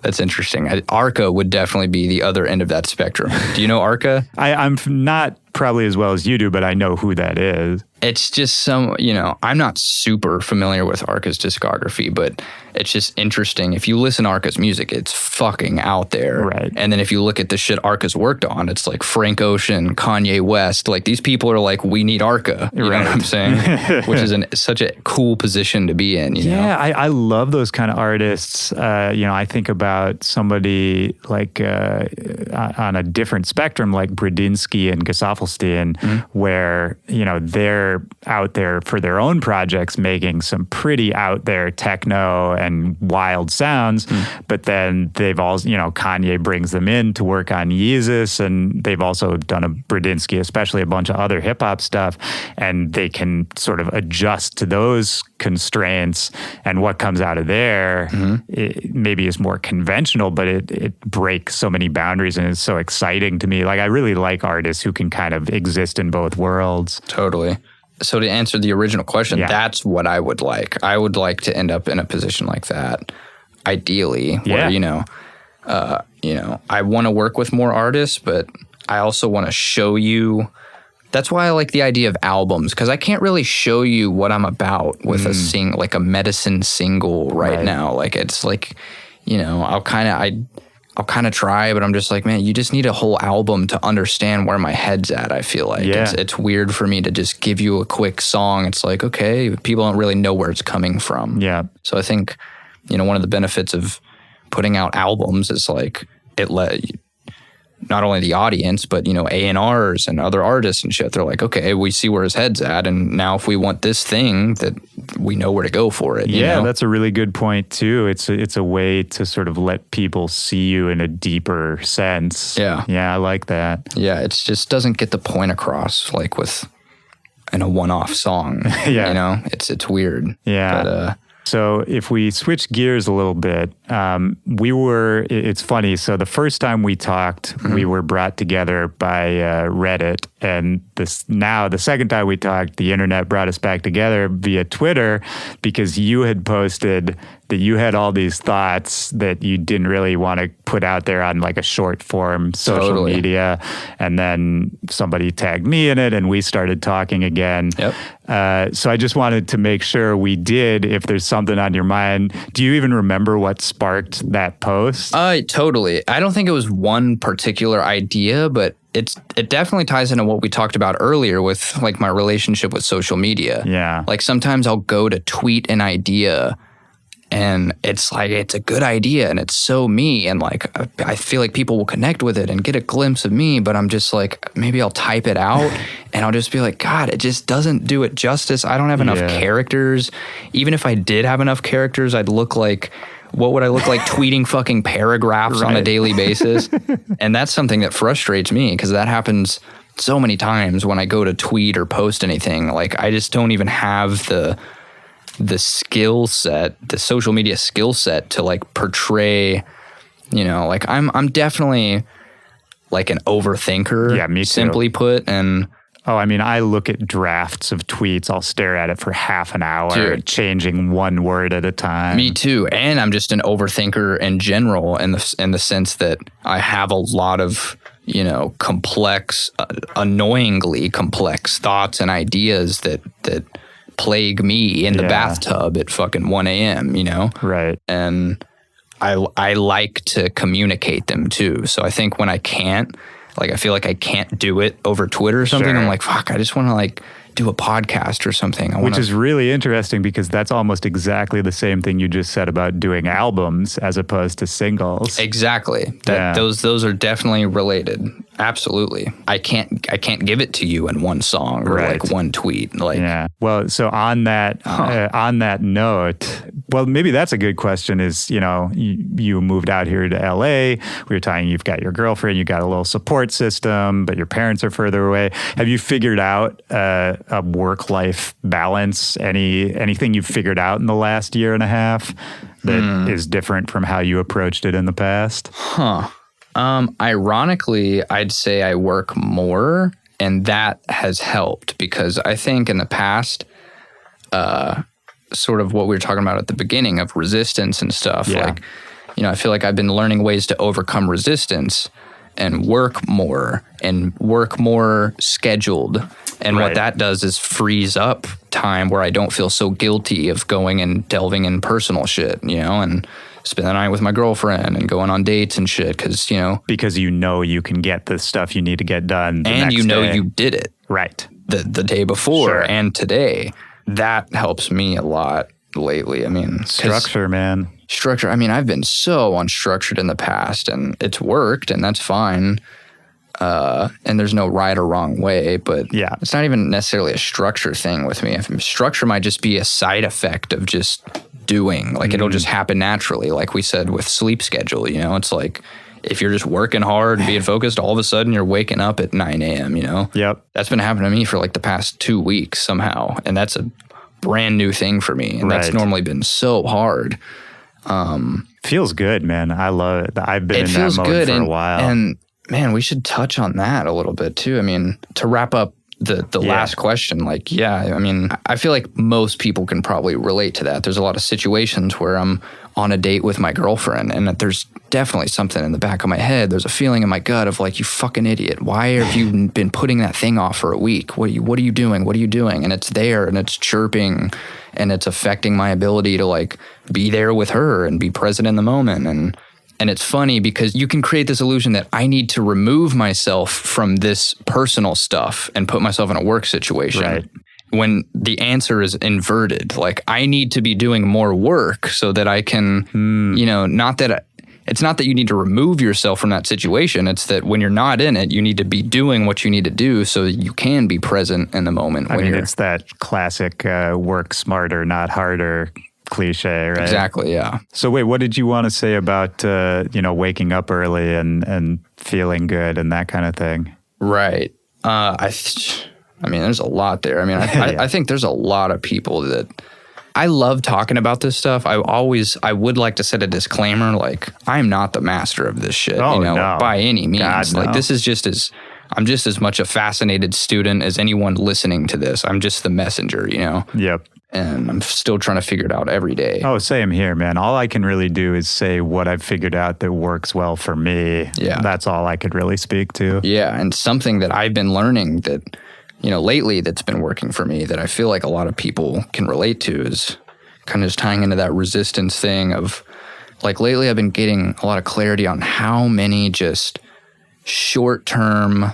that's interesting. Arca would definitely be the other end of that spectrum. Do you know Arca? I'm not probably as well as you do, but I know who that is. it's just I'm not super familiar with Arca's discography, but it's just interesting. If you listen to Arca's music, it's fucking out there. Right. And then if you look at the shit Arca's worked on, it's like Frank Ocean, Kanye West. Like these people are like, we need Arca. You know what I'm saying? Which is such a cool position to be in. You know? I love those kind of artists. I think about somebody like on a different spectrum, like Bradinsky and Gesaffelstein, where, they're out there for their own projects making some pretty out there techno and wild sounds, but then they've also, Kanye brings them in to work on Yeezus, and they've also done a Bradinsky, especially a bunch of other hip hop stuff, and they can sort of adjust to those constraints, and what comes out of there it maybe is more conventional, but it breaks so many boundaries, and it's so exciting to me. Like, I really like artists who can kind of exist in both worlds. Totally. So to answer the original question, that's what I would like. I would like to end up in a position like that, ideally, where, I want to work with more artists, but I also want to show you. That's why I like the idea of albums, because I can't really show you what I'm about with a Medasin single right now. Like, it's like, I'll kind of try, but I'm just like, man, you just need a whole album to understand where my head's at. I feel like it's weird for me to just give you a quick song. It's like, okay, people don't really know where it's coming from. Yeah. So I think, one of the benefits of putting out albums is like it let not only the audience, but, A&Rs and other artists and shit. They're like, okay, we see where his head's at. And now if we want this thing, that we know where to go for it. Yeah, that's a really good point too. It's a way to sort of let people see you in a deeper sense. Yeah. Yeah, I like that. Yeah, it just doesn't get the point across like in a one-off song. Yeah. It's weird. Yeah. But, so if we switch gears a little bit, it's funny. So the first time we talked, we were brought together by Reddit. And the second time we talked, the internet brought us back together via Twitter, because you had posted that you had all these thoughts that you didn't really want to put out there on like a short form social media. And then somebody tagged me in it and we started talking again. Yep. So I just wanted to make sure we did, if there's something on your mind. Do you even remember what sparked that post? Totally. I don't think it was one particular idea, but it definitely ties into what we talked about earlier with like my relationship with social media. Yeah. Like sometimes I'll go to tweet an idea and it's like, it's a good idea and it's so me. And like, I feel like people will connect with it and get a glimpse of me, but I'm just like, maybe I'll type it out and I'll just be like, God, it just doesn't do it justice. I don't have enough characters. Even if I did have enough characters, I'd look like, what would I look like tweeting fucking paragraphs on a daily basis? And that's something that frustrates me because that happens so many times when I go to tweet or post anything. Like I just don't even have the skill set, the social media skill set to like portray, like I'm definitely like an overthinker. Yeah, me too. Simply put. And I look at drafts of tweets. I'll stare at it for half an hour, changing one word at a time. Me too. And I'm just an overthinker in general in the sense that I have a lot of, complex, annoyingly complex thoughts and ideas that plague me in the bathtub at fucking 1 a.m., Right. And I like to communicate them too. So I think when I can't, like, I feel like I can't do it over Twitter or something. Sure. I'm like, fuck, I just want to like do a podcast or something. Which is really interesting because that's almost exactly the same thing you just said about doing albums as opposed to singles. Exactly. Those are definitely related. Absolutely. I can't give it to you in one song or like one tweet. Like, yeah. Well, so on that note, well, maybe that's a good question is, you moved out here to LA. We were talking, you've got your girlfriend, you got a little support system, but your parents are further away. Have you figured out a work-life balance? Anything you've figured out in the last year and a half that is different from how you approached it in the past? Ironically, I'd say I work more, and that has helped because I think in the past, sort of what we were talking about at the beginning of resistance and stuff, like, I feel like I've been learning ways to overcome resistance and work more scheduled And what that does is frees up time where I don't feel so guilty of going and delving in personal shit, and spend the night with my girlfriend and going on dates and shit because you can get the stuff you need to get done the and next day. you did it the day before and today. That helps me a lot lately. I mean, structure, man. Structure. I mean, I've been so unstructured in the past, and it's worked, and that's fine. And there's no right or wrong way, but it's not even necessarily a structure thing with me. Structure might just be a side effect of just doing. Like it'll just happen naturally. Like we said with sleep schedule, it's like if you're just working hard and being focused, all of a sudden you're waking up at 9 a.m., Yep. That's been happening to me for like the past 2 weeks somehow. And that's a brand new thing for me. And that's normally been so hard. Feels good, man. I love it. I've been in that mode for a while. And man, we should touch on that a little bit too. I mean, to wrap up the last question, I mean, I feel like most people can probably relate to that. There's a lot of situations where I'm on a date with my girlfriend and that there's definitely something in the back of my head. There's a feeling in my gut of like, you fucking idiot. Why have you been putting that thing off for a week? What are you doing? What are you doing? And it's there and it's chirping and it's affecting my ability to like be there with her and be present in the moment. And it's funny because you can create this illusion that I need to remove myself from this personal stuff and put myself in a work situation. Right. When the answer is inverted. Like I need to be doing more work so that I can, it's not that you need to remove yourself from that situation. It's that when you're not in it, you need to be doing what you need to do so that you can be present in the moment. It's that classic work smarter, not harder cliche, right? Exactly, yeah. So wait, what did you want to say about, waking up early and feeling good and that kind of thing? Right. I mean, there's a lot there. I mean, I think there's a lot of people that I love talking about this stuff. I would like to set a disclaimer, like I'm not the master of this shit, no. by any means. God, like no. this is I'm just as much a fascinated student as anyone listening to this. I'm just the messenger, Yep. And I'm still trying to figure it out every day. Oh, same here, man. All I can really do is say what I've figured out that works well for me. Yeah. That's all I could really speak to. Yeah. And something that I've been learning that, lately that's been working for me that I feel like a lot of people can relate to is kind of just tying into that resistance thing of like lately I've been getting a lot of clarity on how many just short-term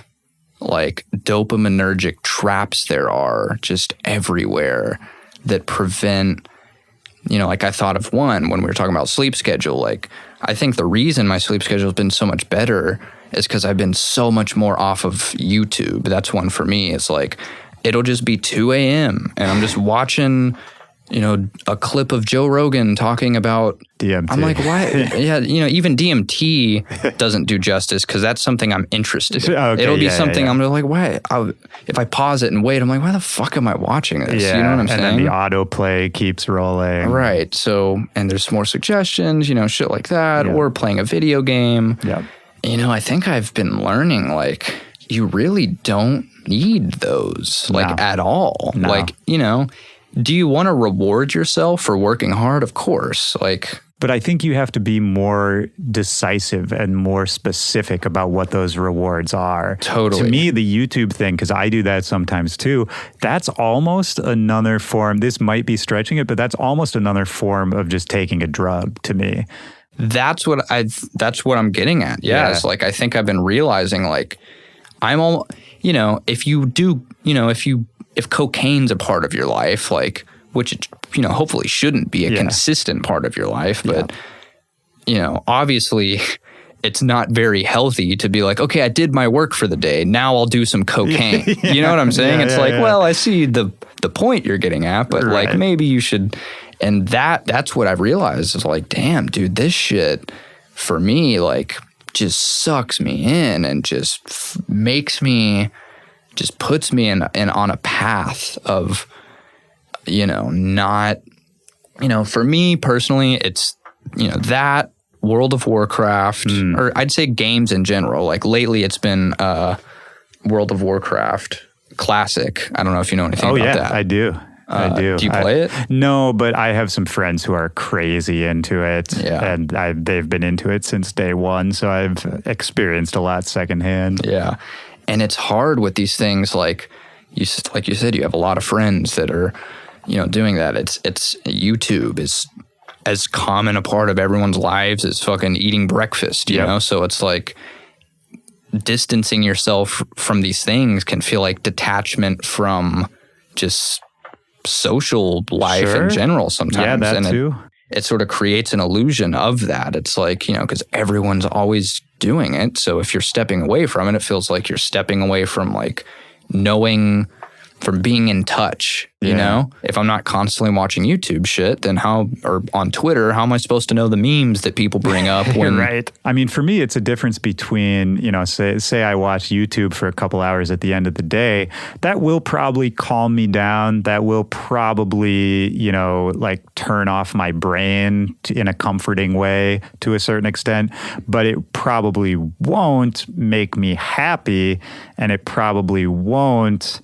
like dopaminergic traps there are just everywhere that prevent, like I thought of one when we were talking about sleep schedule. Like I think the reason my sleep schedule has been so much better is because I've been so much more off of YouTube. That's one for me. It's like, it'll just be 2 a.m. and I'm just watching, a clip of Joe Rogan talking about DMT. I'm like, why? Yeah, even DMT doesn't do justice because that's something I'm interested in. Okay, It'll be something I'm like, why? If I pause it and wait, I'm like, why the fuck am I watching this? Yeah, You know what I'm saying? And then the autoplay keeps rolling. Right. So, and there's more suggestions, shit like that, or playing a video game. Yeah. I think I've been learning, like, you really don't need those, like, at all. No. Like, do you want to reward yourself for working hard? Of course. Like, but I think you have to be more decisive and more specific about what those rewards are. Totally. To me, the YouTube thing, because I do that sometimes too, that's almost another form. This might be stretching it, but that's almost another form of just taking a drug to me. That's what I'm getting at. Yeah. It's like, I think I've been realizing like, if cocaine's a part of your life, like, which it, hopefully shouldn't be a consistent part of your life, but, obviously it's not very healthy to be like, okay, I did my work for the day. Now I'll do some cocaine. You know what I'm saying? Well, I see the point you're getting at, but like maybe you should. And that's what I've realized is like, damn, dude, this shit for me, like, just sucks me in and just just puts me in on a path of, not, for me personally, it's, that World of Warcraft, or I'd say games in general. Like lately it's been World of Warcraft Classic. I don't know if you know anything about that. I do. I do. Do you play it? No, but I have some friends who are crazy into it. Yeah. And they've been into it since day one. So I've experienced a lot secondhand. Yeah. And it's hard with these things like, like you said, you have a lot of friends that are, doing that. It's YouTube is as common a part of everyone's lives as fucking eating breakfast, you know? So it's like distancing yourself from these things can feel like detachment from just social life in general sometimes. Yeah, that and too. It sort of creates an illusion of that. It's like, because everyone's always doing it. So if you're stepping away from it, it feels like you're stepping away from like knowing, from being in touch, you know? If I'm not constantly watching YouTube shit, then or on Twitter, how am I supposed to know the memes that people bring up when... Right. I mean, for me, it's a difference between, say I watch YouTube for a couple hours at the end of the day, that will probably calm me down. That will probably, like turn off my brain in a comforting way to a certain extent, but it probably won't make me happy, and it probably won't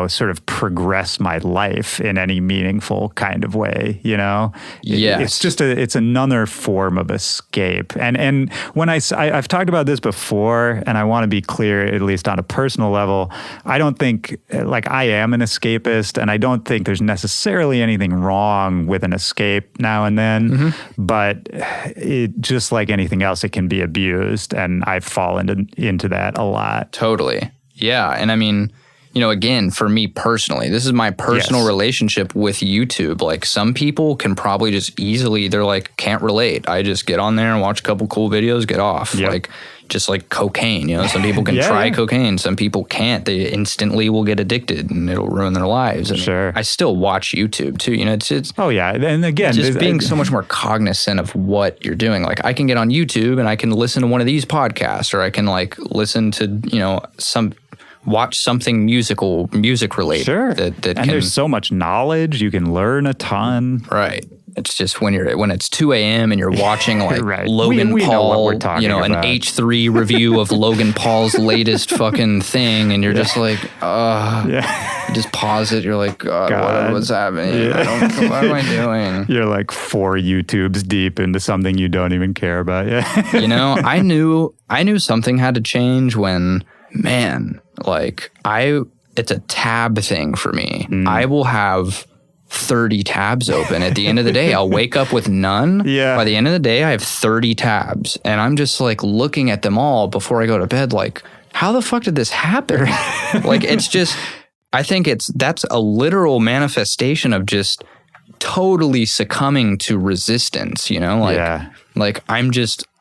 sort of progress my life in any meaningful kind of way, Yes. It's just it's another form of escape. And when I've talked about this before, and I want to be clear, at least on a personal level, I don't think, like, I am an escapist, and I don't think there's necessarily anything wrong with an escape now and then, but it, just like anything else, it can be abused, and I've fallen into that a lot. Totally. Yeah. And I mean, again, for me personally, this is my personal relationship with YouTube. Like, some people can probably just easily, they're like, can't relate. I just get on there and watch a couple cool videos, get off. Like, just like cocaine, some people can try cocaine. Some people can't. They instantly will get addicted and it'll ruin their lives. And I still watch YouTube too. It's oh yeah. And again, just being so much more cognizant of what you're doing. Like, I can get on YouTube and I can listen to one of these podcasts, or I can like listen to, watch something music related. Sure. That and there's so much knowledge. You can learn a ton. Right. It's just when it's 2 a.m. and you're watching like Logan we Paul, know what we're talking about. an H3 review of Logan Paul's latest fucking thing, and you're just like, you just pause it. You're like, God. What's happening? What am I doing? You're like 4 YouTubes deep into something you don't even care about. Yeah. I knew something had to change when, man, like it's a tab thing for me. I will have 30 tabs open. At the end of the day, I'll wake up with none. Yeah. By the end of the day, I have 30 tabs, and I'm just like looking at them all before I go to bed. Like, how the fuck did this happen? Like, it's just, I think that's a literal manifestation of just totally succumbing to resistance, like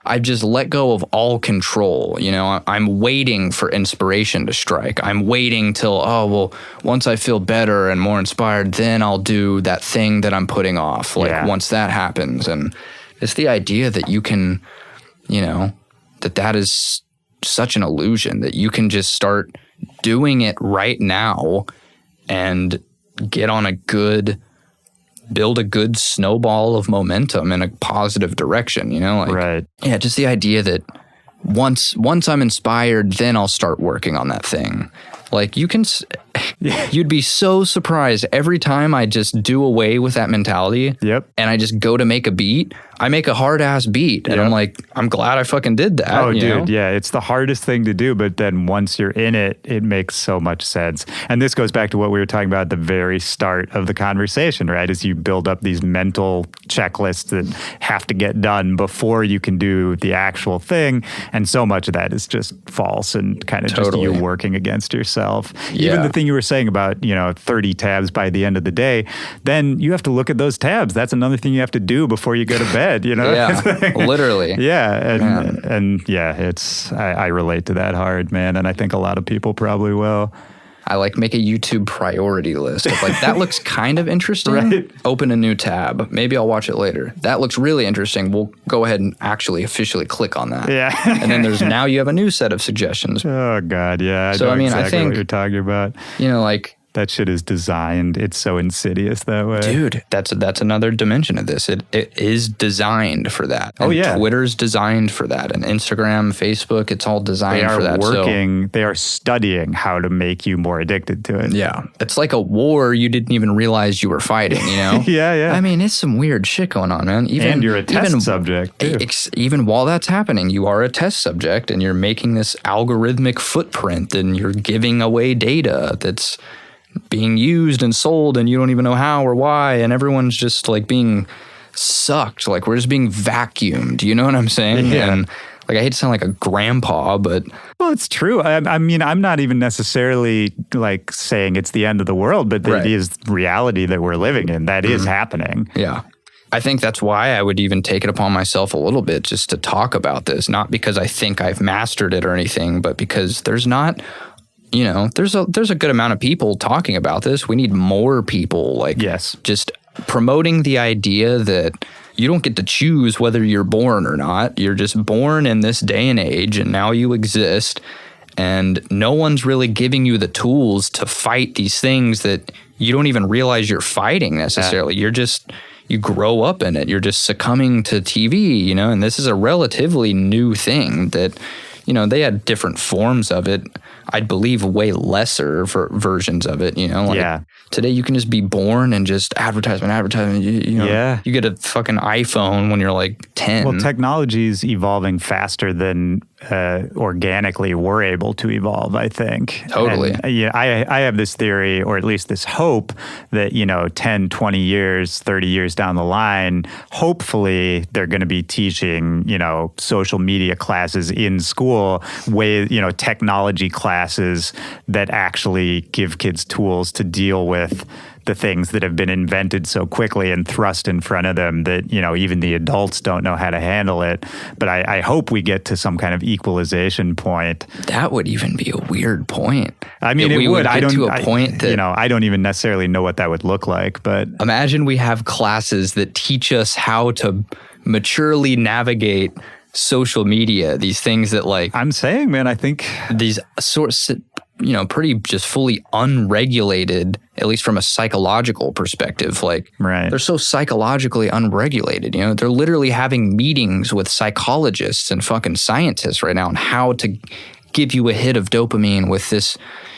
I've just let go of all control. I'm waiting for inspiration to strike. I'm waiting till, once I feel better and more inspired, then I'll do that thing that I'm putting off. Like, once that happens. And it's the idea that you can, that is such an illusion, that you can just start doing it right now and build a good snowball of momentum in a positive direction, Yeah, just the idea that once I'm inspired, then I'll start working on that thing. Like, you'd be so surprised every time I just do away with that mentality. Yep. And I just go to make a beat. I make a hard ass beat, and I'm like, I'm glad I fucking did that. Oh, dude, yeah, it's the hardest thing to do, but then once you're in it, it makes so much sense. And this goes back to what we were talking about at the very start of the conversation, right? As you build up these mental checklists that have to get done before you can do the actual thing, and so much of that is just false and kind of just you working against yourself. Yeah. Even the thing you were saying about 30 tabs by the end of the day, then you have to look at those tabs. That's another thing you have to do before you go to bed. Yeah, literally. Yeah, and it's I relate to that hard, man, and I think a lot of people probably will. I like make a YouTube priority list of like, that looks kind of interesting. Right. Open a new tab. Maybe I'll watch it later. That looks really interesting. We'll go ahead and actually officially click on that. Yeah. And then now you have a new set of suggestions. Oh God, yeah. So I mean, exactly I think what you're talking about. Like That shit is designed. It's so insidious that way. Dude, that's another dimension of this. It is designed for that. Oh, yeah. Twitter's designed for that. And Instagram, Facebook, it's all designed for that. They are studying how to make you more addicted to it. Yeah. It's like a war you didn't even realize you were fighting, you know? Yeah. I mean, it's some weird shit going on, man. And you're a test subject, too. Even while that's happening, you are a test subject and you're making this algorithmic footprint and you're giving away data that's being used and sold and you don't even know how or why, and everyone's just like being sucked. Like we're just being vacuumed. You know what I'm saying? Yeah. And like I hate to sound like a grandpa, but well, it's true. I mean, I'm not even necessarily like saying it's the end of the world, but it is reality that we're living in. That is happening. Yeah. I think that's why I would even take it upon myself a little bit just to talk about this, not because I think I've mastered it or anything, but because there's not, you know, there's a good amount of people talking about this. We need more people, like, just promoting the idea that you don't get to choose whether you're born or not. You're just born in this day and age, and now you exist. And no one's really giving you the tools to fight these things that you don't even realize you're fighting necessarily. You grow up in it. You're just succumbing to TV, you know, and this is a relatively new thing that, you know, they had different forms of it. I'd believe way lesser versions of it, you know? Like today you can just be born and just advertisement. You know, you get a fucking iPhone when you're like 10. Well, technology is evolving faster than organically we're able to evolve, I think. Totally. And, I have this theory, or at least this hope, that, you know, 10, 20 years, 30 years down the line, hopefully they're going to be teaching, you know, social media classes in school, technology classes that actually give kids tools to deal with the things that have been invented so quickly and thrust in front of them that, you know, even the adults don't know how to handle it. But I hope we get to some kind of equalization point. That would even be a weird point. I mean, it would. I don't even necessarily know what that would look like. But imagine we have classes that teach us how to maturely navigate social media, these things that, like, I'm saying, man, I think these sorts, you know, pretty just fully unregulated, at least from a psychological perspective. Like, they're so psychologically unregulated, you know, they're literally having meetings with psychologists and fucking scientists right now on how to give you a hit of dopamine with this,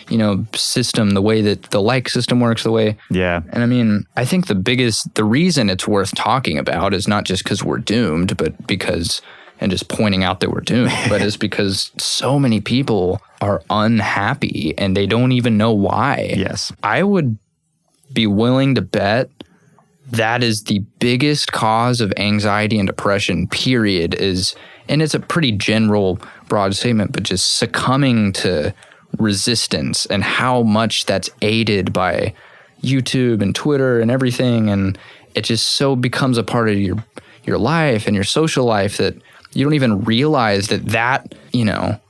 you know, system, the way that the like system works, the way. Yeah. And I mean, I think the reason it's worth talking about is not just because we're doomed, but because, and just pointing out that we're doomed, but it's because so many people are unhappy and they don't even know why. Yes. I would be willing to bet that is the biggest cause of anxiety and depression, period, and it's a pretty general, broad statement, but just succumbing to resistance and how much that's aided by YouTube and Twitter and everything. And it just so becomes a part of your life and your social life that you don't even realize that, you know,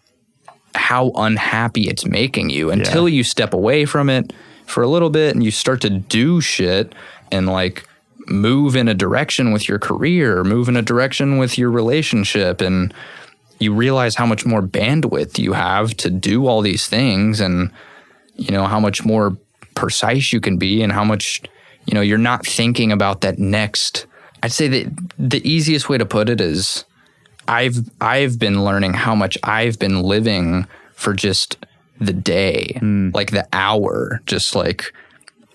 how unhappy it's making you until you step away from it for a little bit and you start to do shit and, like, move in a direction with your career, move in a direction with your relationship, and you realize how much more bandwidth you have to do all these things, and, you know, how much more precise you can be, and how much, you know, you're not thinking about that next. I'd say that the easiest way to put it is I've been learning how much I've been living for just the day, like the hour, just like,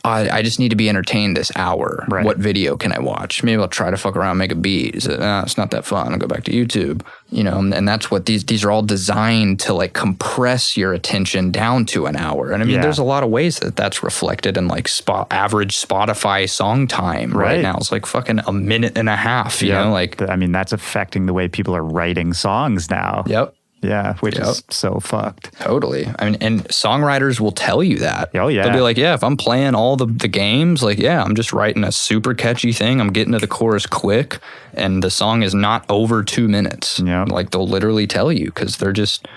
I just need to be entertained this hour. Right. What video can I watch? Maybe I'll try to fuck around, make a beat. It's not that fun. I'll go back to YouTube. You know, and that's what these are all designed to, like, compress your attention down to an hour. And I mean, there's a lot of ways that that's reflected in, like, average Spotify song time right now. It's like fucking a minute and a half, you know? Like, I mean, that's affecting the way people are writing songs now. Yep. Yeah, which is so fucked. Totally. I mean, and songwriters will tell you that. Oh, yeah. They'll be like, yeah, if I'm playing all the games, like, yeah, I'm just writing a super catchy thing. I'm getting to the chorus quick, and the song is not over 2 minutes. Yeah. Like, they'll literally tell you because they're just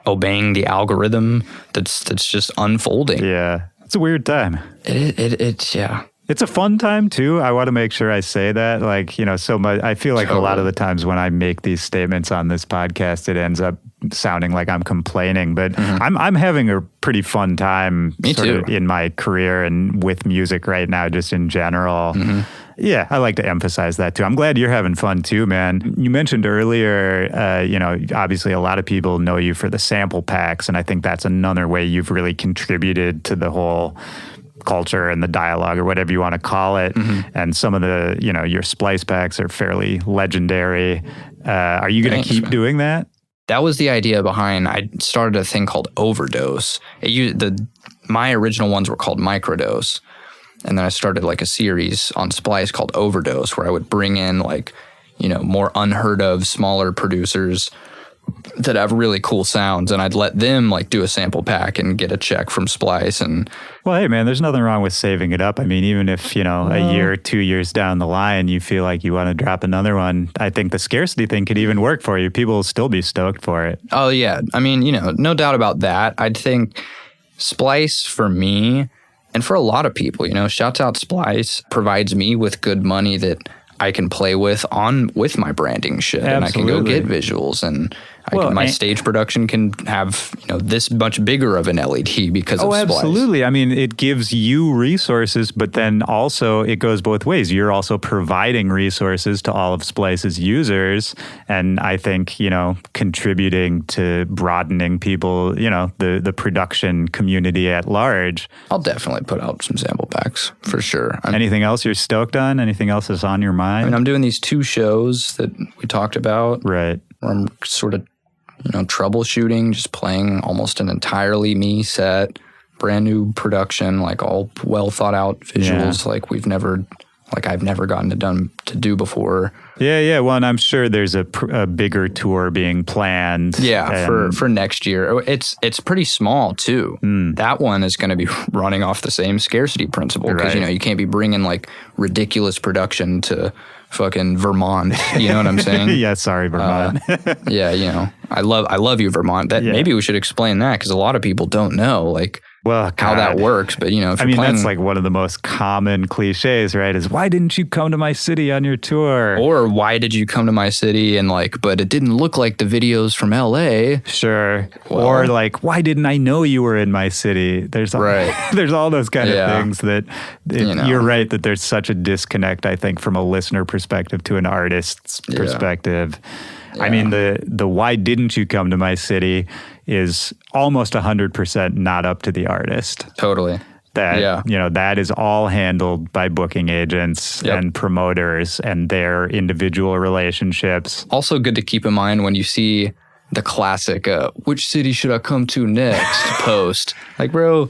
obeying the algorithm that's just unfolding. Yeah. It's a weird time. It's It's a fun time too. I want to make sure I say that. Like, so much, I feel like a lot of the times when I make these statements on this podcast, it ends up sounding like I'm complaining, but I'm having a pretty fun time in my career and with music right now, just in general. Yeah, I like to emphasize that too. I'm glad you're having fun too, man. You mentioned earlier, obviously a lot of people know you for the sample packs, and I think that's another way you've really contributed to the whole culture and the dialogue, or whatever you want to call it. And some of the, your splice packs are fairly legendary. Are you going to keep doing that? That was the idea behind, I started a thing called Overdose. My original ones were called Microdose. And then I started like a series on Splice called Overdose, where I would bring in like, more unheard of, smaller producers that have really cool sounds, and I'd let them like do a sample pack and get a check from Splice. And well, hey man, there's nothing wrong with saving it up. I mean, even if a year or 2 years down the line you feel like you want to drop another one, I think the scarcity thing could even work for you. People will still be stoked for it. Oh yeah, I mean, no doubt about that. I'd think Splice for me, and for a lot of people, shouts out Splice, provides me with good money that I can play with my branding shit. Absolutely. And I can go get visuals, and my stage production can have this much bigger of an LED because of Splice. Absolutely. I mean, it gives you resources, but then also it goes both ways. You're also providing resources to all of Splice's users, and I think contributing to broadening people, the production community at large. I'll definitely put out some sample packs for sure. Anything else you're stoked on? Anything else that's on your mind? I mean, I'm doing these 2 shows that we talked about. Right. Where I'm sort of, troubleshooting, just playing almost an entirely me set, brand new production, like all well thought out visuals, I've never gotten to do before. Yeah. Well, and I'm sure there's a bigger tour being planned. Yeah, for next year. It's pretty small too. That one is going to be running off the same scarcity principle because you can't be bringing like ridiculous production to fucking Vermont. You know what I'm saying? Yeah, sorry, Vermont. I love you, Vermont. Maybe we should explain that because a lot of people don't know how that works. But that's like one of the most common cliches, right? Is why didn't you come to my city on your tour? Or why did you come to my city but it didn't look like the videos from LA? Sure. Well, or why didn't I know you were in my city? There's all those kind of things that you're right that there's such a disconnect, I think, from a listener perspective to an artist's perspective. Yeah. I mean, the why didn't you come to my city is almost 100% not up to the artist. Totally. That is all handled by booking agents and promoters and their individual relationships. Also good to keep in mind when you see the classic, which city should I come to next post? Like, bro...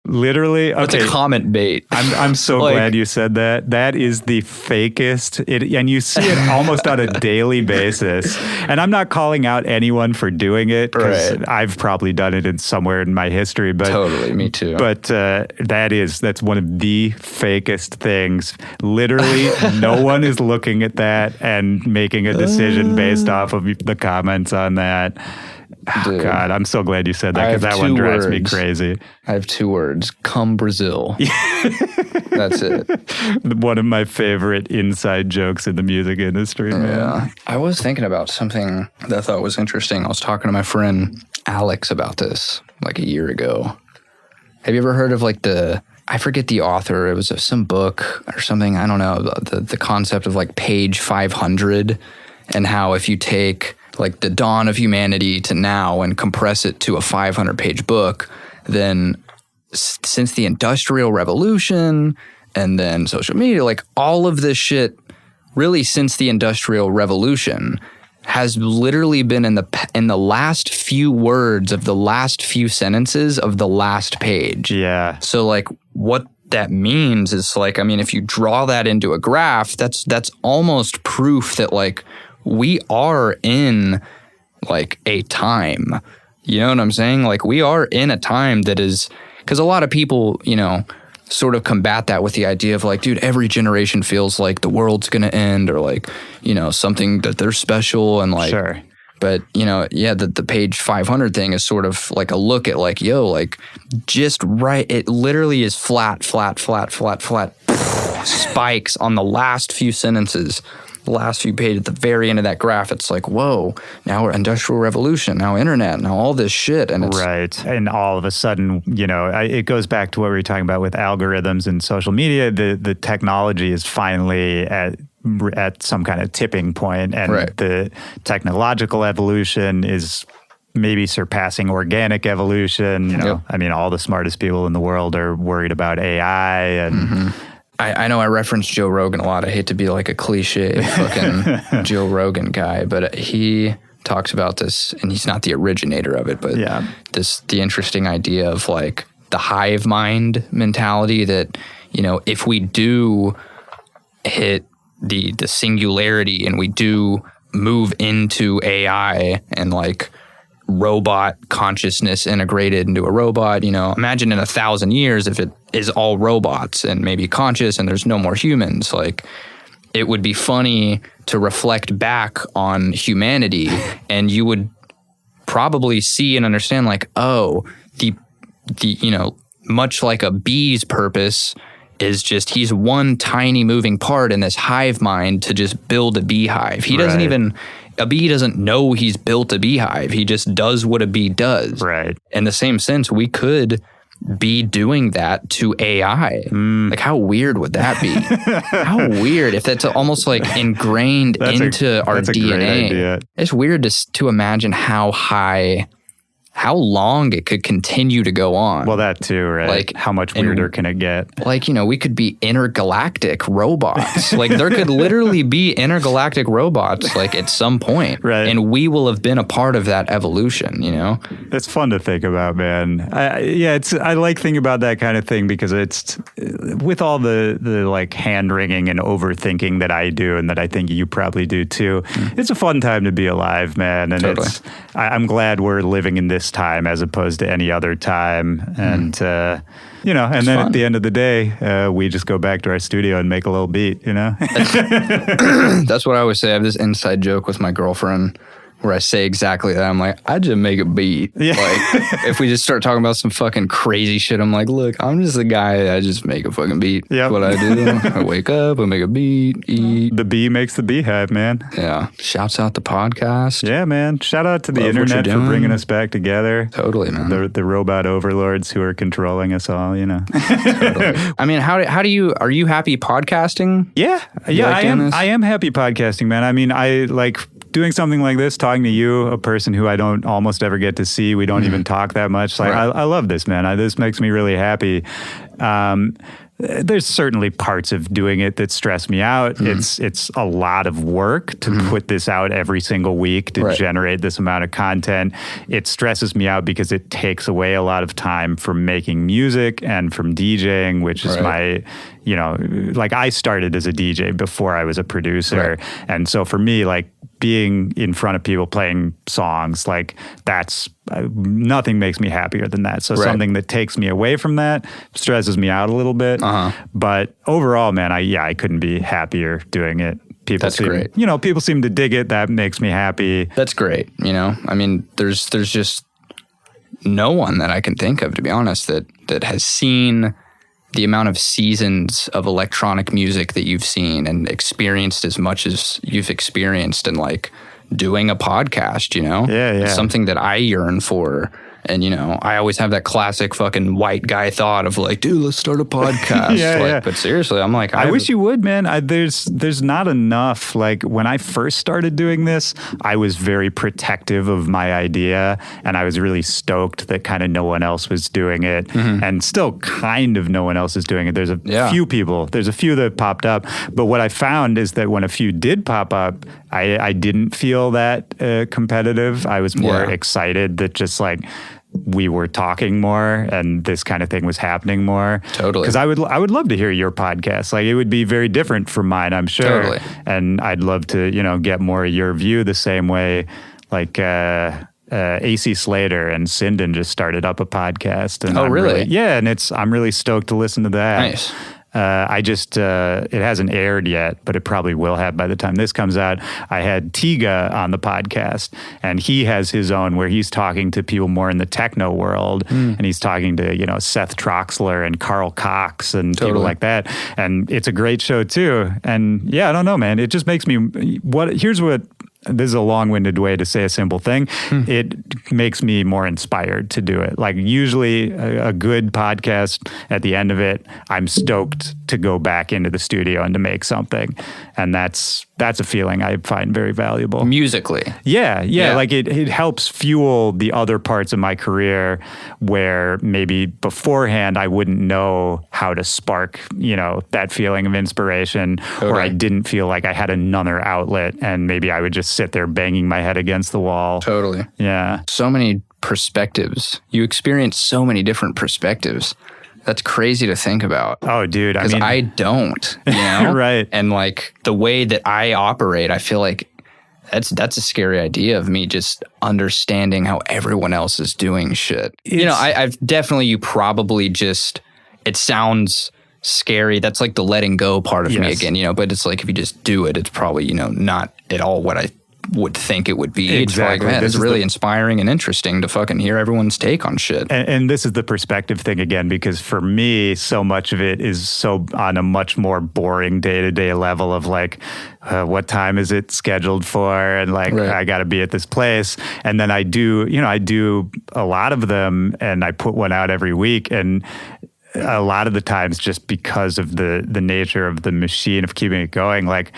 Literally, okay. It's a comment bait. I'm so glad you said that. That is the fakest, and you see it almost on a daily basis. And I'm not calling out anyone for doing it because I've probably done it somewhere in my history. But totally, me too. But that's one of the fakest things. Literally, no one is looking at that and making a decision based off of the comments on that. Oh, God, I'm so glad you said that because that one drives me crazy. I have 2 words. Come Brazil. That's it. One of my favorite inside jokes in the music industry, man. Yeah. I was thinking about something that I thought was interesting. I was talking to my friend Alex about this like a year ago. Have you ever heard of I forget the author. It was some book or something. I don't know. The concept of page 500 and how if you take the dawn of humanity to now and compress it to a 500-page book, then since the Industrial Revolution and then social media, all of this shit really since the Industrial Revolution has literally been in the last few words of the last few sentences of the last page. Yeah. So what that means is if you draw that into a graph, that's almost proof that we are in a time, you know what I'm saying? We are in a time that is, because a lot of people, sort of combat that with the idea of dude, every generation feels like the world's going to end or something that they're special and Sure. But, the page 500 thing is sort of a look at just right. It literally is flat, spikes on the last few sentences, the last few pages at the very end of that graph. It's like, whoa, now we're industrial revolution, now internet, now all this shit. And it's right. And all of a sudden, it goes back to what we were talking about with algorithms and social media. The technology is finally at some kind of tipping point, and the technological evolution is maybe surpassing organic evolution. I mean, all the smartest people in the world are worried about AI. And I know I reference Joe Rogan a lot. I hate to be like a cliche fucking Joe Rogan guy, but he talks about this, and he's not the originator of it, but the interesting idea of like the hive mind mentality that, if we do hit the singularity and we do move into AI and like robot consciousness integrated into a robot, imagine in 1,000 years if it is all robots and maybe conscious and there's no more humans. Like, it would be funny to reflect back on humanity, and you would probably see and understand like, oh, the much like a bee's purpose is just, he's one tiny moving part in this hive mind to just build a beehive. He doesn't even, a bee doesn't know he's built a beehive. He just does what a bee does. Right. In the same sense, we could be doing that to AI. Like, how weird would that be? How weird if that's almost like ingrained into our DNA. It's weird to imagine how long it could continue to go on. Well, that too, right? Like, how much weirder can it get? Like, we could be intergalactic robots. Like, there could literally be intergalactic robots, like, at some point. Right. And we will have been a part of that evolution, It's fun to think about, man. I like thinking about that kind of thing because it's, with all the like hand-wringing and overthinking that I do and that I think you probably do too, it's a fun time to be alive, man. And totally. I'm glad we're living in this time as opposed to any other time. And, and then fun. At the end of the day, we just go back to our studio and make a little beat, That's what I always say. I have this inside joke with my girlfriend where I say exactly that. I'm like, I just make a beat. Yeah. Like, if we just start talking about some fucking crazy shit, I'm like, look, I'm just a guy. I just make a fucking beat. Yep. That's what I do. I wake up, I make a beat, eat. The bee makes the beehive, man. Yeah. Shouts out the podcast. Yeah, man. Shout out to the internet for bringing us back together. Totally, man. The robot overlords who are controlling us all, Totally. I mean, are you happy podcasting? Yeah. I am happy podcasting, man. I mean, I like doing something like this, talking to you, a person who I don't almost ever get to see. We don't even talk that much. Like, I love this, man. This makes me really happy. There's certainly parts of doing it that stress me out. It's a lot of work to put this out every single week to generate this amount of content. It stresses me out because it takes away a lot of time from making music and from DJing, which is my, like, I started as a DJ before I was a producer. And so for me, like, being in front of people playing songs, like, that's nothing makes me happier than that. So something that takes me away from that stresses me out a little bit. But overall, man, I couldn't be happier doing it. That's great. People seem to dig it. That makes me happy. That's great. I mean, there's just no one that I can think of, to be honest, that has seen the amount of seasons of electronic music that you've seen and experienced as much as you've experienced, and like doing a podcast, It's something that I yearn for. And, I always have that classic fucking white guy thought of like, dude, let's start a podcast. But seriously, I'm like, I wish you would, man. There's not enough. Like, when I first started doing this, I was very protective of my idea, and I was really stoked that kind of no one else was doing it, and still kind of no one else is doing it. There's a few people. There's a few that popped up. But what I found is that when a few did pop up, I didn't feel that competitive. I was more excited that just like we were talking more and this kind of thing was happening more. Totally. Because I would love to hear your podcast. Like, it would be very different from mine, I'm sure. Totally. And I'd love to, get more of your view the same way, like AC Slater and Sinden just started up a podcast. And really? And I'm really stoked to listen to that. Nice. It hasn't aired yet, but it probably will have by the time this comes out. I had Tiga on the podcast, and he has his own where he's talking to people more in the techno world, and he's talking to, Seth Troxler and Carl Cox and people like that. And it's a great show too. And yeah, I don't know, man. It just makes me, this is a long-winded way to say a simple thing. It makes me more inspired to do it. Like usually a good podcast, at the end of it, I'm stoked to go back into the studio and to make something. And that's a feeling I find very valuable. Musically. Yeah. Like it helps fuel the other parts of my career where maybe beforehand I wouldn't know how to spark, that feeling of inspiration, or I didn't feel like I had another outlet, and maybe I would just sit there banging my head against the wall. Totally. Yeah. So many perspectives. You experience so many different perspectives. That's crazy to think about. Oh, dude. Because I don't, Right. And like the way that I operate, I feel like that's a scary idea of me just understanding how everyone else is doing shit. I've definitely, you probably just, it sounds scary. That's like the letting go part of me again, but it's like if you just do it, it's probably, not at all what I would think it would be. Exactly. It's like, man, it's really inspiring and interesting to fucking hear everyone's take on shit. And this is the perspective thing again, because for me, so much of it is so on a much more boring day-to-day level of like, what time is it scheduled for? And like, I got to be at this place. And then I do a lot of them, and I put one out every week. And a lot of the times, just because of the nature of the machine of keeping it going, like,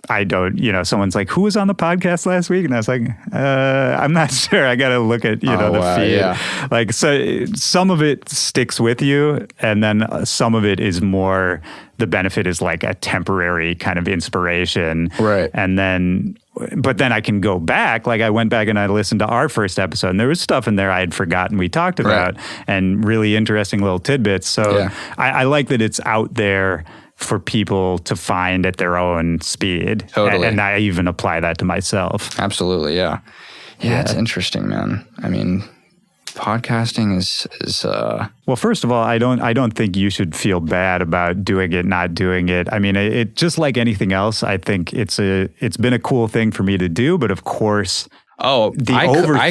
I don't, someone's like, who was on the podcast last week? And I was like, I'm not sure. I got to look at, the feed. Yeah. Like, so some of it sticks with you. And then some of it is more, the benefit is like a temporary kind of inspiration. Right. But then I can go back. Like I went back and I listened to our first episode, and there was stuff in there I had forgotten we talked about, and really interesting little tidbits. So I like that it's out there for people to find at their own speed. Totally. And I even apply that to myself. Absolutely, yeah. Yeah, it's interesting, man. I mean, podcasting is Well, first of all, I don't think you should feel bad about doing it, not doing it. I mean, it just like anything else, I think it's been a cool thing for me to do, but of course, I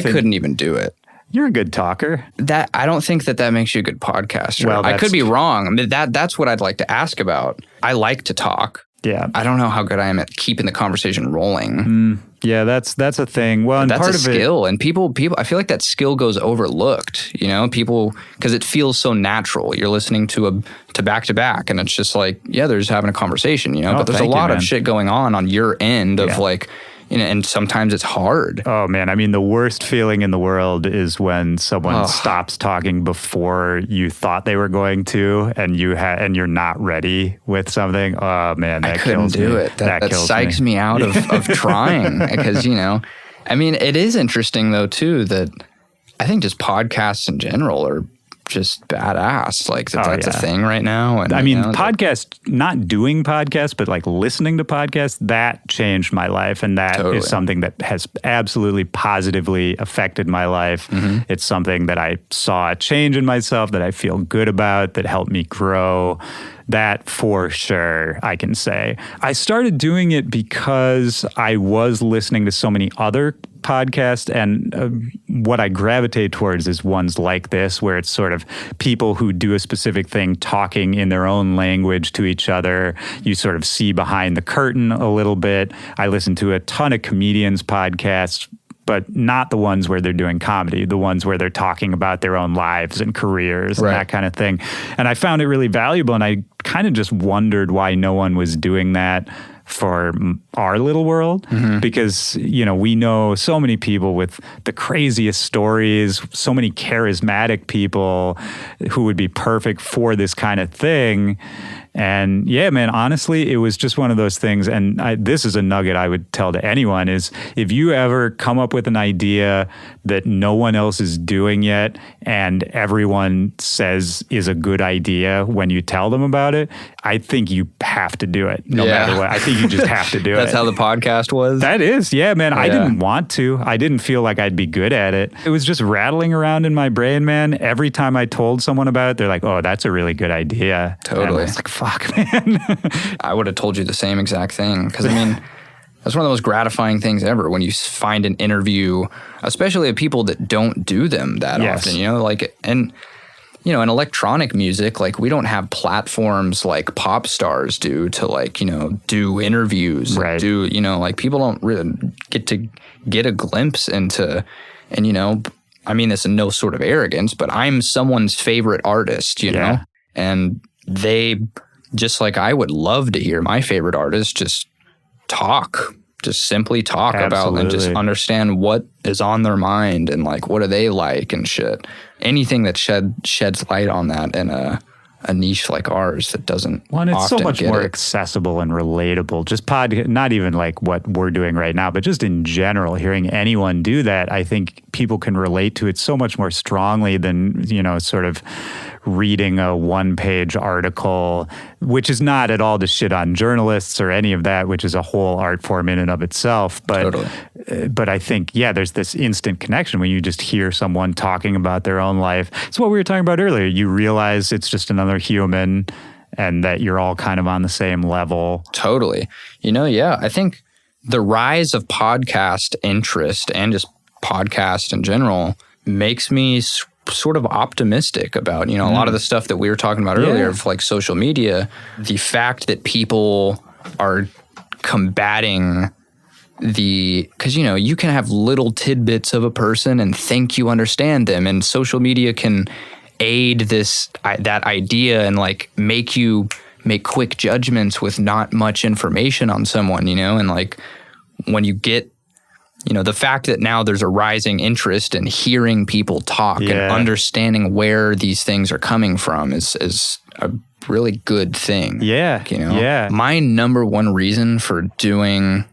couldn't even do it. You're a good talker. I don't think that makes you a good podcaster. Well, I could be wrong. I mean, that's what I'd like to ask about. I like to talk. Yeah. I don't know how good I am at keeping the conversation rolling. Yeah, that's a thing. Well, and that's part a of skill. And people, I feel like that skill goes overlooked, people, because it feels so natural. You're listening to back to back, and it's just like, yeah, they're just having a conversation, but there's a lot of shit going on your end of like, and sometimes it's hard. Oh man, I mean, the worst feeling in the world is when someone stops talking before you thought they were going to, and you're not ready with something. Oh man, that kills me. I couldn't do it. That psychs me out of trying, because I mean, it is interesting though too that I think just podcasts in general are just badass. Like that's a thing right now. And I mean, not doing podcasts, but like listening to podcasts, that changed my life. And that is something that has absolutely positively affected my life. It's something that I saw a change in myself, that I feel good about, that helped me grow. That for sure, I can say. I started doing it because I was listening to so many other podcasts, and what I gravitate towards is ones like this, where it's sort of people who do a specific thing talking in their own language to each other. You sort of see behind the curtain a little bit. I listen to a ton of comedians' podcasts, but not the ones where they're doing comedy, the ones where they're talking about their own lives and careers and that kind of thing. And I found it really valuable, and I kind of just wondered why no one was doing that for our little world, because, we know so many people with the craziest stories, so many charismatic people who would be perfect for this kind of thing. And yeah, man, honestly, it was just one of those things. And this is a nugget I would tell to anyone is, if you ever come up with an idea that no one else is doing yet and everyone says is a good idea when you tell them about it, I think you have to do it no matter what. I think you just have to do That's how the podcast was? That is. Yeah, man. I didn't want to. I didn't feel like I'd be good at it. It was just rattling around in my brain, man. Every time I told someone about it, they're like, oh, that's a really good idea. Totally. And I was like, fuck, man. I would have told you the same exact thing. Because, I mean, that's one of the most gratifying things ever when you find an interview, especially of people that don't do them that often, you know? Like, and, you know, in electronic music, like, we don't have platforms like pop stars do to, like, you know, do interviews. Right. Do, you know, like, people don't really get a glimpse into, and, you know, I mean this in no sort of arrogance, but I'm someone's favorite artist, you know? And they, just like I would love to hear my favorite artist just simply talk about and just understand what is on their mind and like what do they like and shit. Anything that sheds light on that in a niche like ours that doesn't it's so often much get more it. accessible and relatable. Just not even like what we're doing right now, but just in general, hearing anyone do that, I think people can relate to it so much more strongly than, you know, sort of reading a one-page article, which is not at all to shit on journalists or any of that, which is a whole art form in and of itself. But but I think, there's this instant connection when you just hear someone talking about their own life. It's what we were talking about earlier. You realize it's just another human and that you're all kind of on the same level. Totally. You know, I think the rise of podcast interest and just podcast in general makes me sort of optimistic about, you know, a lot of the stuff that we were talking about earlier of like social media, the fact that people are combating because, you know, you can have little tidbits of a person and think you understand them, and social media can aid that idea and like make you make quick judgments with not much information on someone, you know, and like when you get, you know, the fact that now there's a rising interest in hearing people talk and understanding where these things are coming from is a really good thing. Yeah. You know? My number one reason for doing,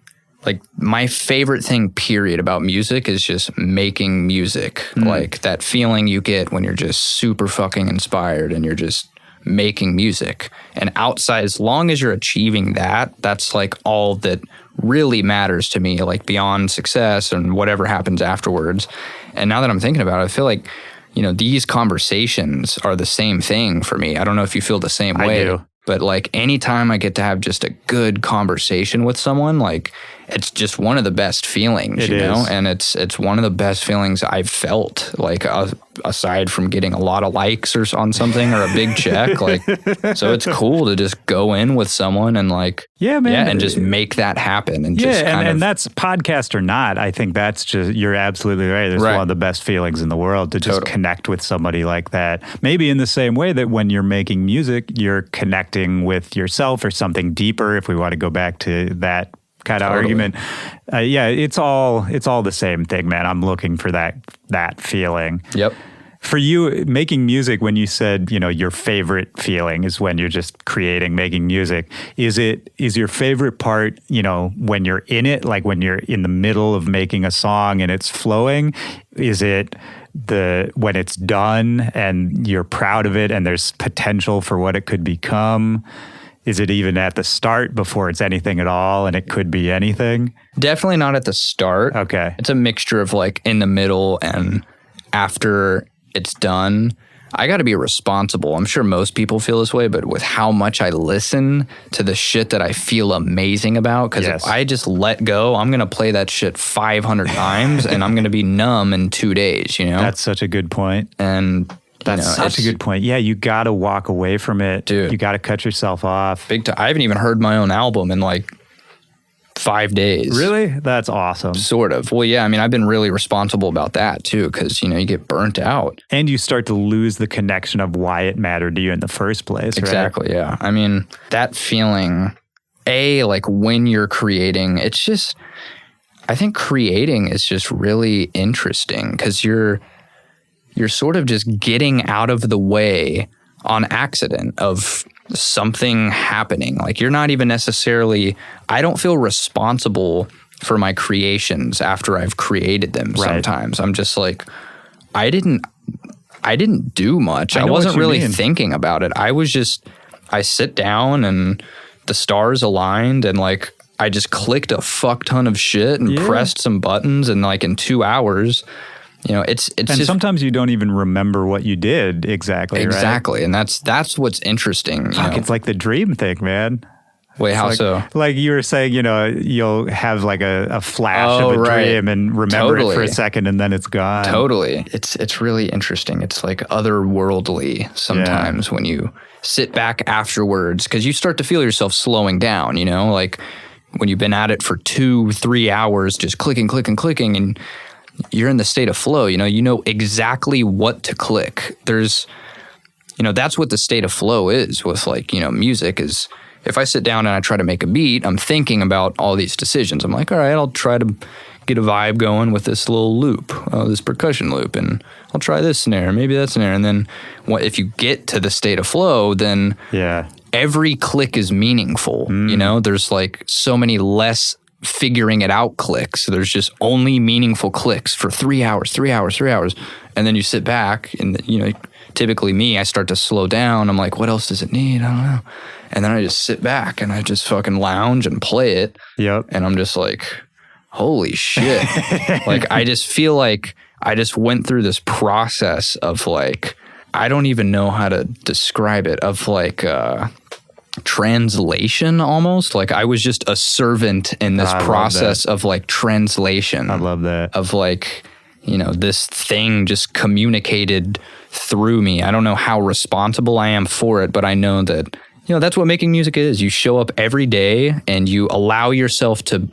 like, my favorite thing, period, about music is just making music. Like that feeling you get when you're just super fucking inspired and you're just making music. And outside, as long as you're achieving that, that's like all that really matters to me, like beyond success and whatever happens afterwards. And now that I'm thinking about it, I feel like, you know, these conversations are the same thing for me. I don't know if you feel the same way. I do. But like anytime I get to have just a good conversation with someone, like it's just one of the best feelings, you know? And it's one of the best feelings I've felt, like aside from getting a lot of likes on something or a big check. Like, so it's cool to just go in with someone and like, and just make that happen. And just and that's podcast or not. I think that's just, you're absolutely right. It's one of the best feelings in the world to just connect with somebody like that. Maybe in the same way that when you're making music, you're connecting with yourself or something deeper, if we want to go back to that kind of argument. It's all the same thing, man. I'm looking for that feeling. Yep. For you, making music, when you said, you know, your favorite feeling is when you're just making music, is your favorite part, you know, when you're in it, like when you're in the middle of making a song and it's flowing? Is it when it's done and you're proud of it and there's potential for what it could become? Is it even at the start before it's anything at all and it could be anything? Definitely not at the start. Okay. It's a mixture of like in the middle and after it's done. I got to be responsible. I'm sure most people feel this way, but with how much I listen to the shit that I feel amazing about, because if I just let go, I'm going to play that shit 500 times and I'm going to be numb in 2 days, you know? That's such a good point. And that's such a good point. Yeah, you got to walk away from it. Dude. You got to cut yourself off. Big time. I haven't even heard my own album in like 5 days. Really? That's awesome. Sort of. Well, yeah, I mean, I've been really responsible about that too, because, you know, you get burnt out. And you start to lose the connection of why it mattered to you in the first place, right? Exactly, yeah. I mean, that feeling, like when you're creating, it's just, I think creating is just really interesting because you're sort of just getting out of the way on accident of something happening. Like you're not even necessarily, I don't feel responsible for my creations after I've created them sometimes. I'm just like, I didn't do much. I wasn't really thinking about it. I sit down and the stars aligned and like, I just clicked a fuck ton of shit and pressed some buttons and like in 2 hours, it's and just, sometimes you don't even remember what you did exactly. exactly. And that's what's interesting. Fuck, it's like the dream thing, man. Wait, how like, so? Like you were saying, you'll have like a flash of a right. dream and remember Totally. it for a second and then it's gone. Totally. It's really interesting. It's like otherworldly sometimes when you sit back afterwards, because you start to feel yourself slowing down, like when you've been at it for 2-3 hours, just clicking, and you're in the state of flow, you know exactly what to click. There's, that's what the state of flow is with like, music is. If I sit down and I try to make a beat, I'm thinking about all these decisions. I'm like, all right, I'll try to get a vibe going with this little loop, this percussion loop, and I'll try this snare, maybe that snare. And then if you get to the state of flow, then every click is meaningful. There's like so many less figuring it out clicks. So there's just only meaningful clicks for 3 hours. And then you sit back and, typically me, I start to slow down. I'm like, what else does it need? I don't know. And then I just sit back and I just fucking lounge and play it. Yep. And I'm just like, holy shit. Like, I just feel like I just went through this process of like, I don't even know how to describe it, of like translation almost. Like I was just a servant in this process of like translation. I love that. Of like, this thing just communicated through me. I don't know how responsible I am for it, but I know that, that's what making music is. You show up every day and you allow yourself to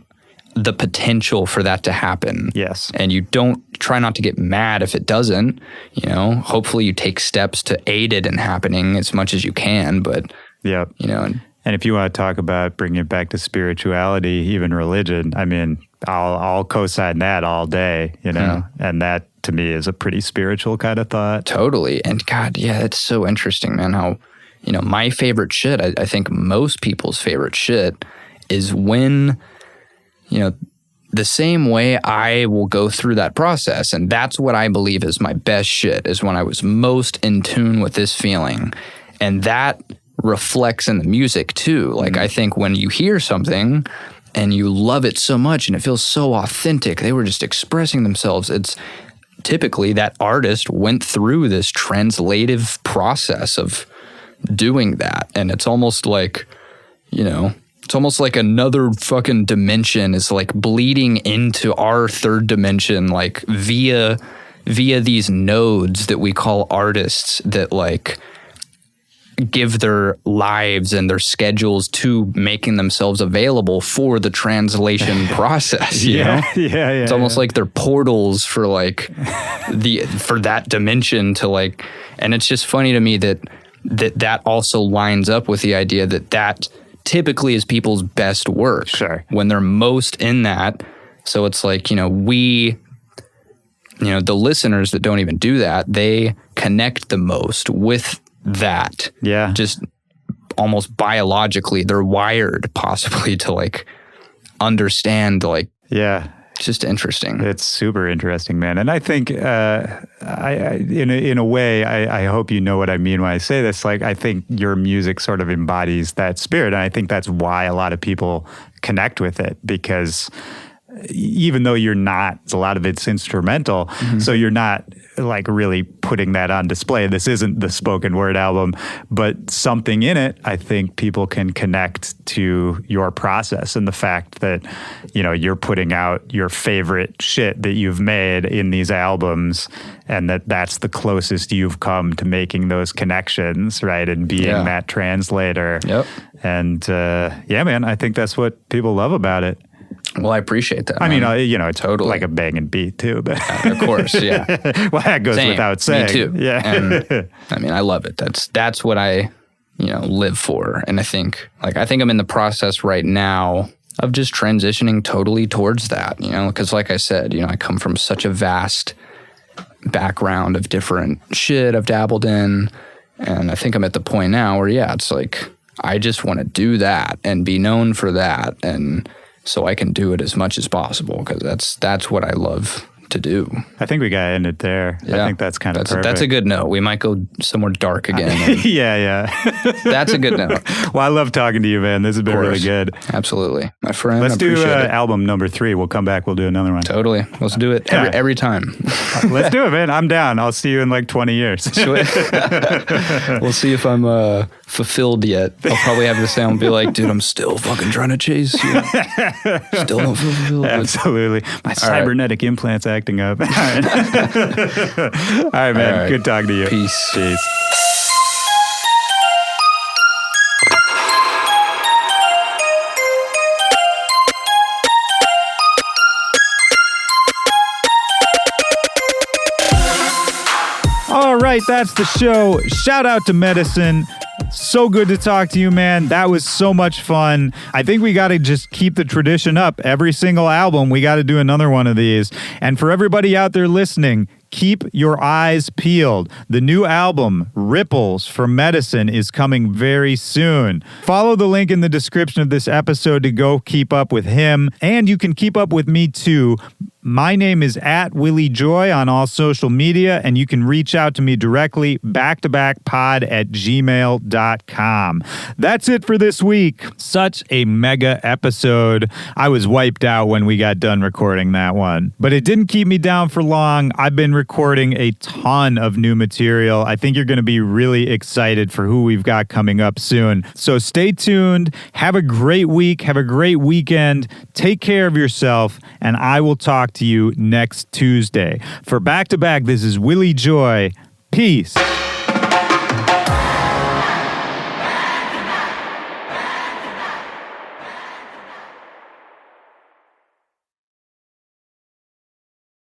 the potential for that to happen. Yes. And you don't try not to get mad if it doesn't, hopefully you take steps to aid it in happening as much as you can, but and if you want to talk about bringing it back to spirituality, even religion, I mean, I'll co-sign that all day, and that to me is a pretty spiritual kind of thought. Totally. And God, it's so interesting, man, how, my favorite shit, I think most people's favorite shit is when, the same way I will go through that process. And that's what I believe is my best shit, is when I was most in tune with this feeling. And that reflects in the music too. Like I think when you hear something and you love it so much and it feels so authentic, they were just expressing themselves. It's typically that artist went through this translative process of doing that. And it's almost like, it's almost like another fucking dimension is like bleeding into our third dimension, like via these nodes that we call artists that like give their lives and their schedules to making themselves available for the translation process. You know? It's almost like they're portals for like for that dimension to like, and it's just funny to me that also lines up with the idea that typically is people's best work. Sure. When they're most in that. So it's like, the listeners that don't even do that, they connect the most with that. Yeah. Just almost biologically, they're wired possibly to like understand, like, it's just interesting. It's super interesting, man. And I think, in a way, I hope you know what I mean when I say this. Like, I think your music sort of embodies that spirit. And I think that's why a lot of people connect with it, because even though you're not, a lot of it's instrumental, so you're not like really putting that on display. This isn't the spoken word album, but something in it, I think people can connect to your process and the fact that, you're putting out your favorite shit that you've made in these albums, and that's the closest you've come to making those connections, right? And being that translator. Yep. And man, I think that's what people love about it. Well, I appreciate that. I mean, it's totally like a banging beat too, but of course, yeah. Well, that goes without saying. Me too. Yeah. And, I mean, I love it. That's what I, live for. And I think I'm in the process right now of just transitioning totally towards that, because like I said, I come from such a vast background of different shit I've dabbled in. And I think I'm at the point now where, it's like, I just want to do that and be known for that. And so I can do it as much as possible, because that's what I love to do. I think we got to end it there. Yeah. I think that's kind of perfect. That's a good note. We might go somewhere dark again. Yeah. That's a good note. Well, I love talking to you, man. This has been really good. Absolutely. My friend, Let's do it. album number 3. We'll come back. We'll do another one. Totally. Let's do it every time. Let's do it, man. I'm down. I'll see you in like 20 years. We'll see if I'm fulfilled yet. I'll probably have to sound and be like, dude, I'm still fucking trying to chase you. Still don't feel fulfilled. Absolutely. My cybernetic implant's acting up. All right, man. All right. Good talking to you. Peace. All right, that's the show. Shout out to Medasin. So good to talk to you, man. That was so much fun. I think we got to just keep the tradition up. Every single album, we got to do another one of these. And for everybody out there listening, keep your eyes peeled. The new album, Ripples from Medasin, is coming very soon. Follow the link in the description of this episode to go keep up with him. And you can keep up with me too. My name is @WillyJoy on all social media, and you can reach out to me directly, backtobackpod@gmail.com. That's it for this week. Such a mega episode. I was wiped out when we got done recording that one. But it didn't keep me down for long. I've been recording a ton of new material. I think you're going to be really excited for who we've got coming up soon. So stay tuned. Have a great week. Have a great weekend. Take care of yourself, and I will talk to you next Tuesday. For Back to Back, this is Willy Joy. Peace.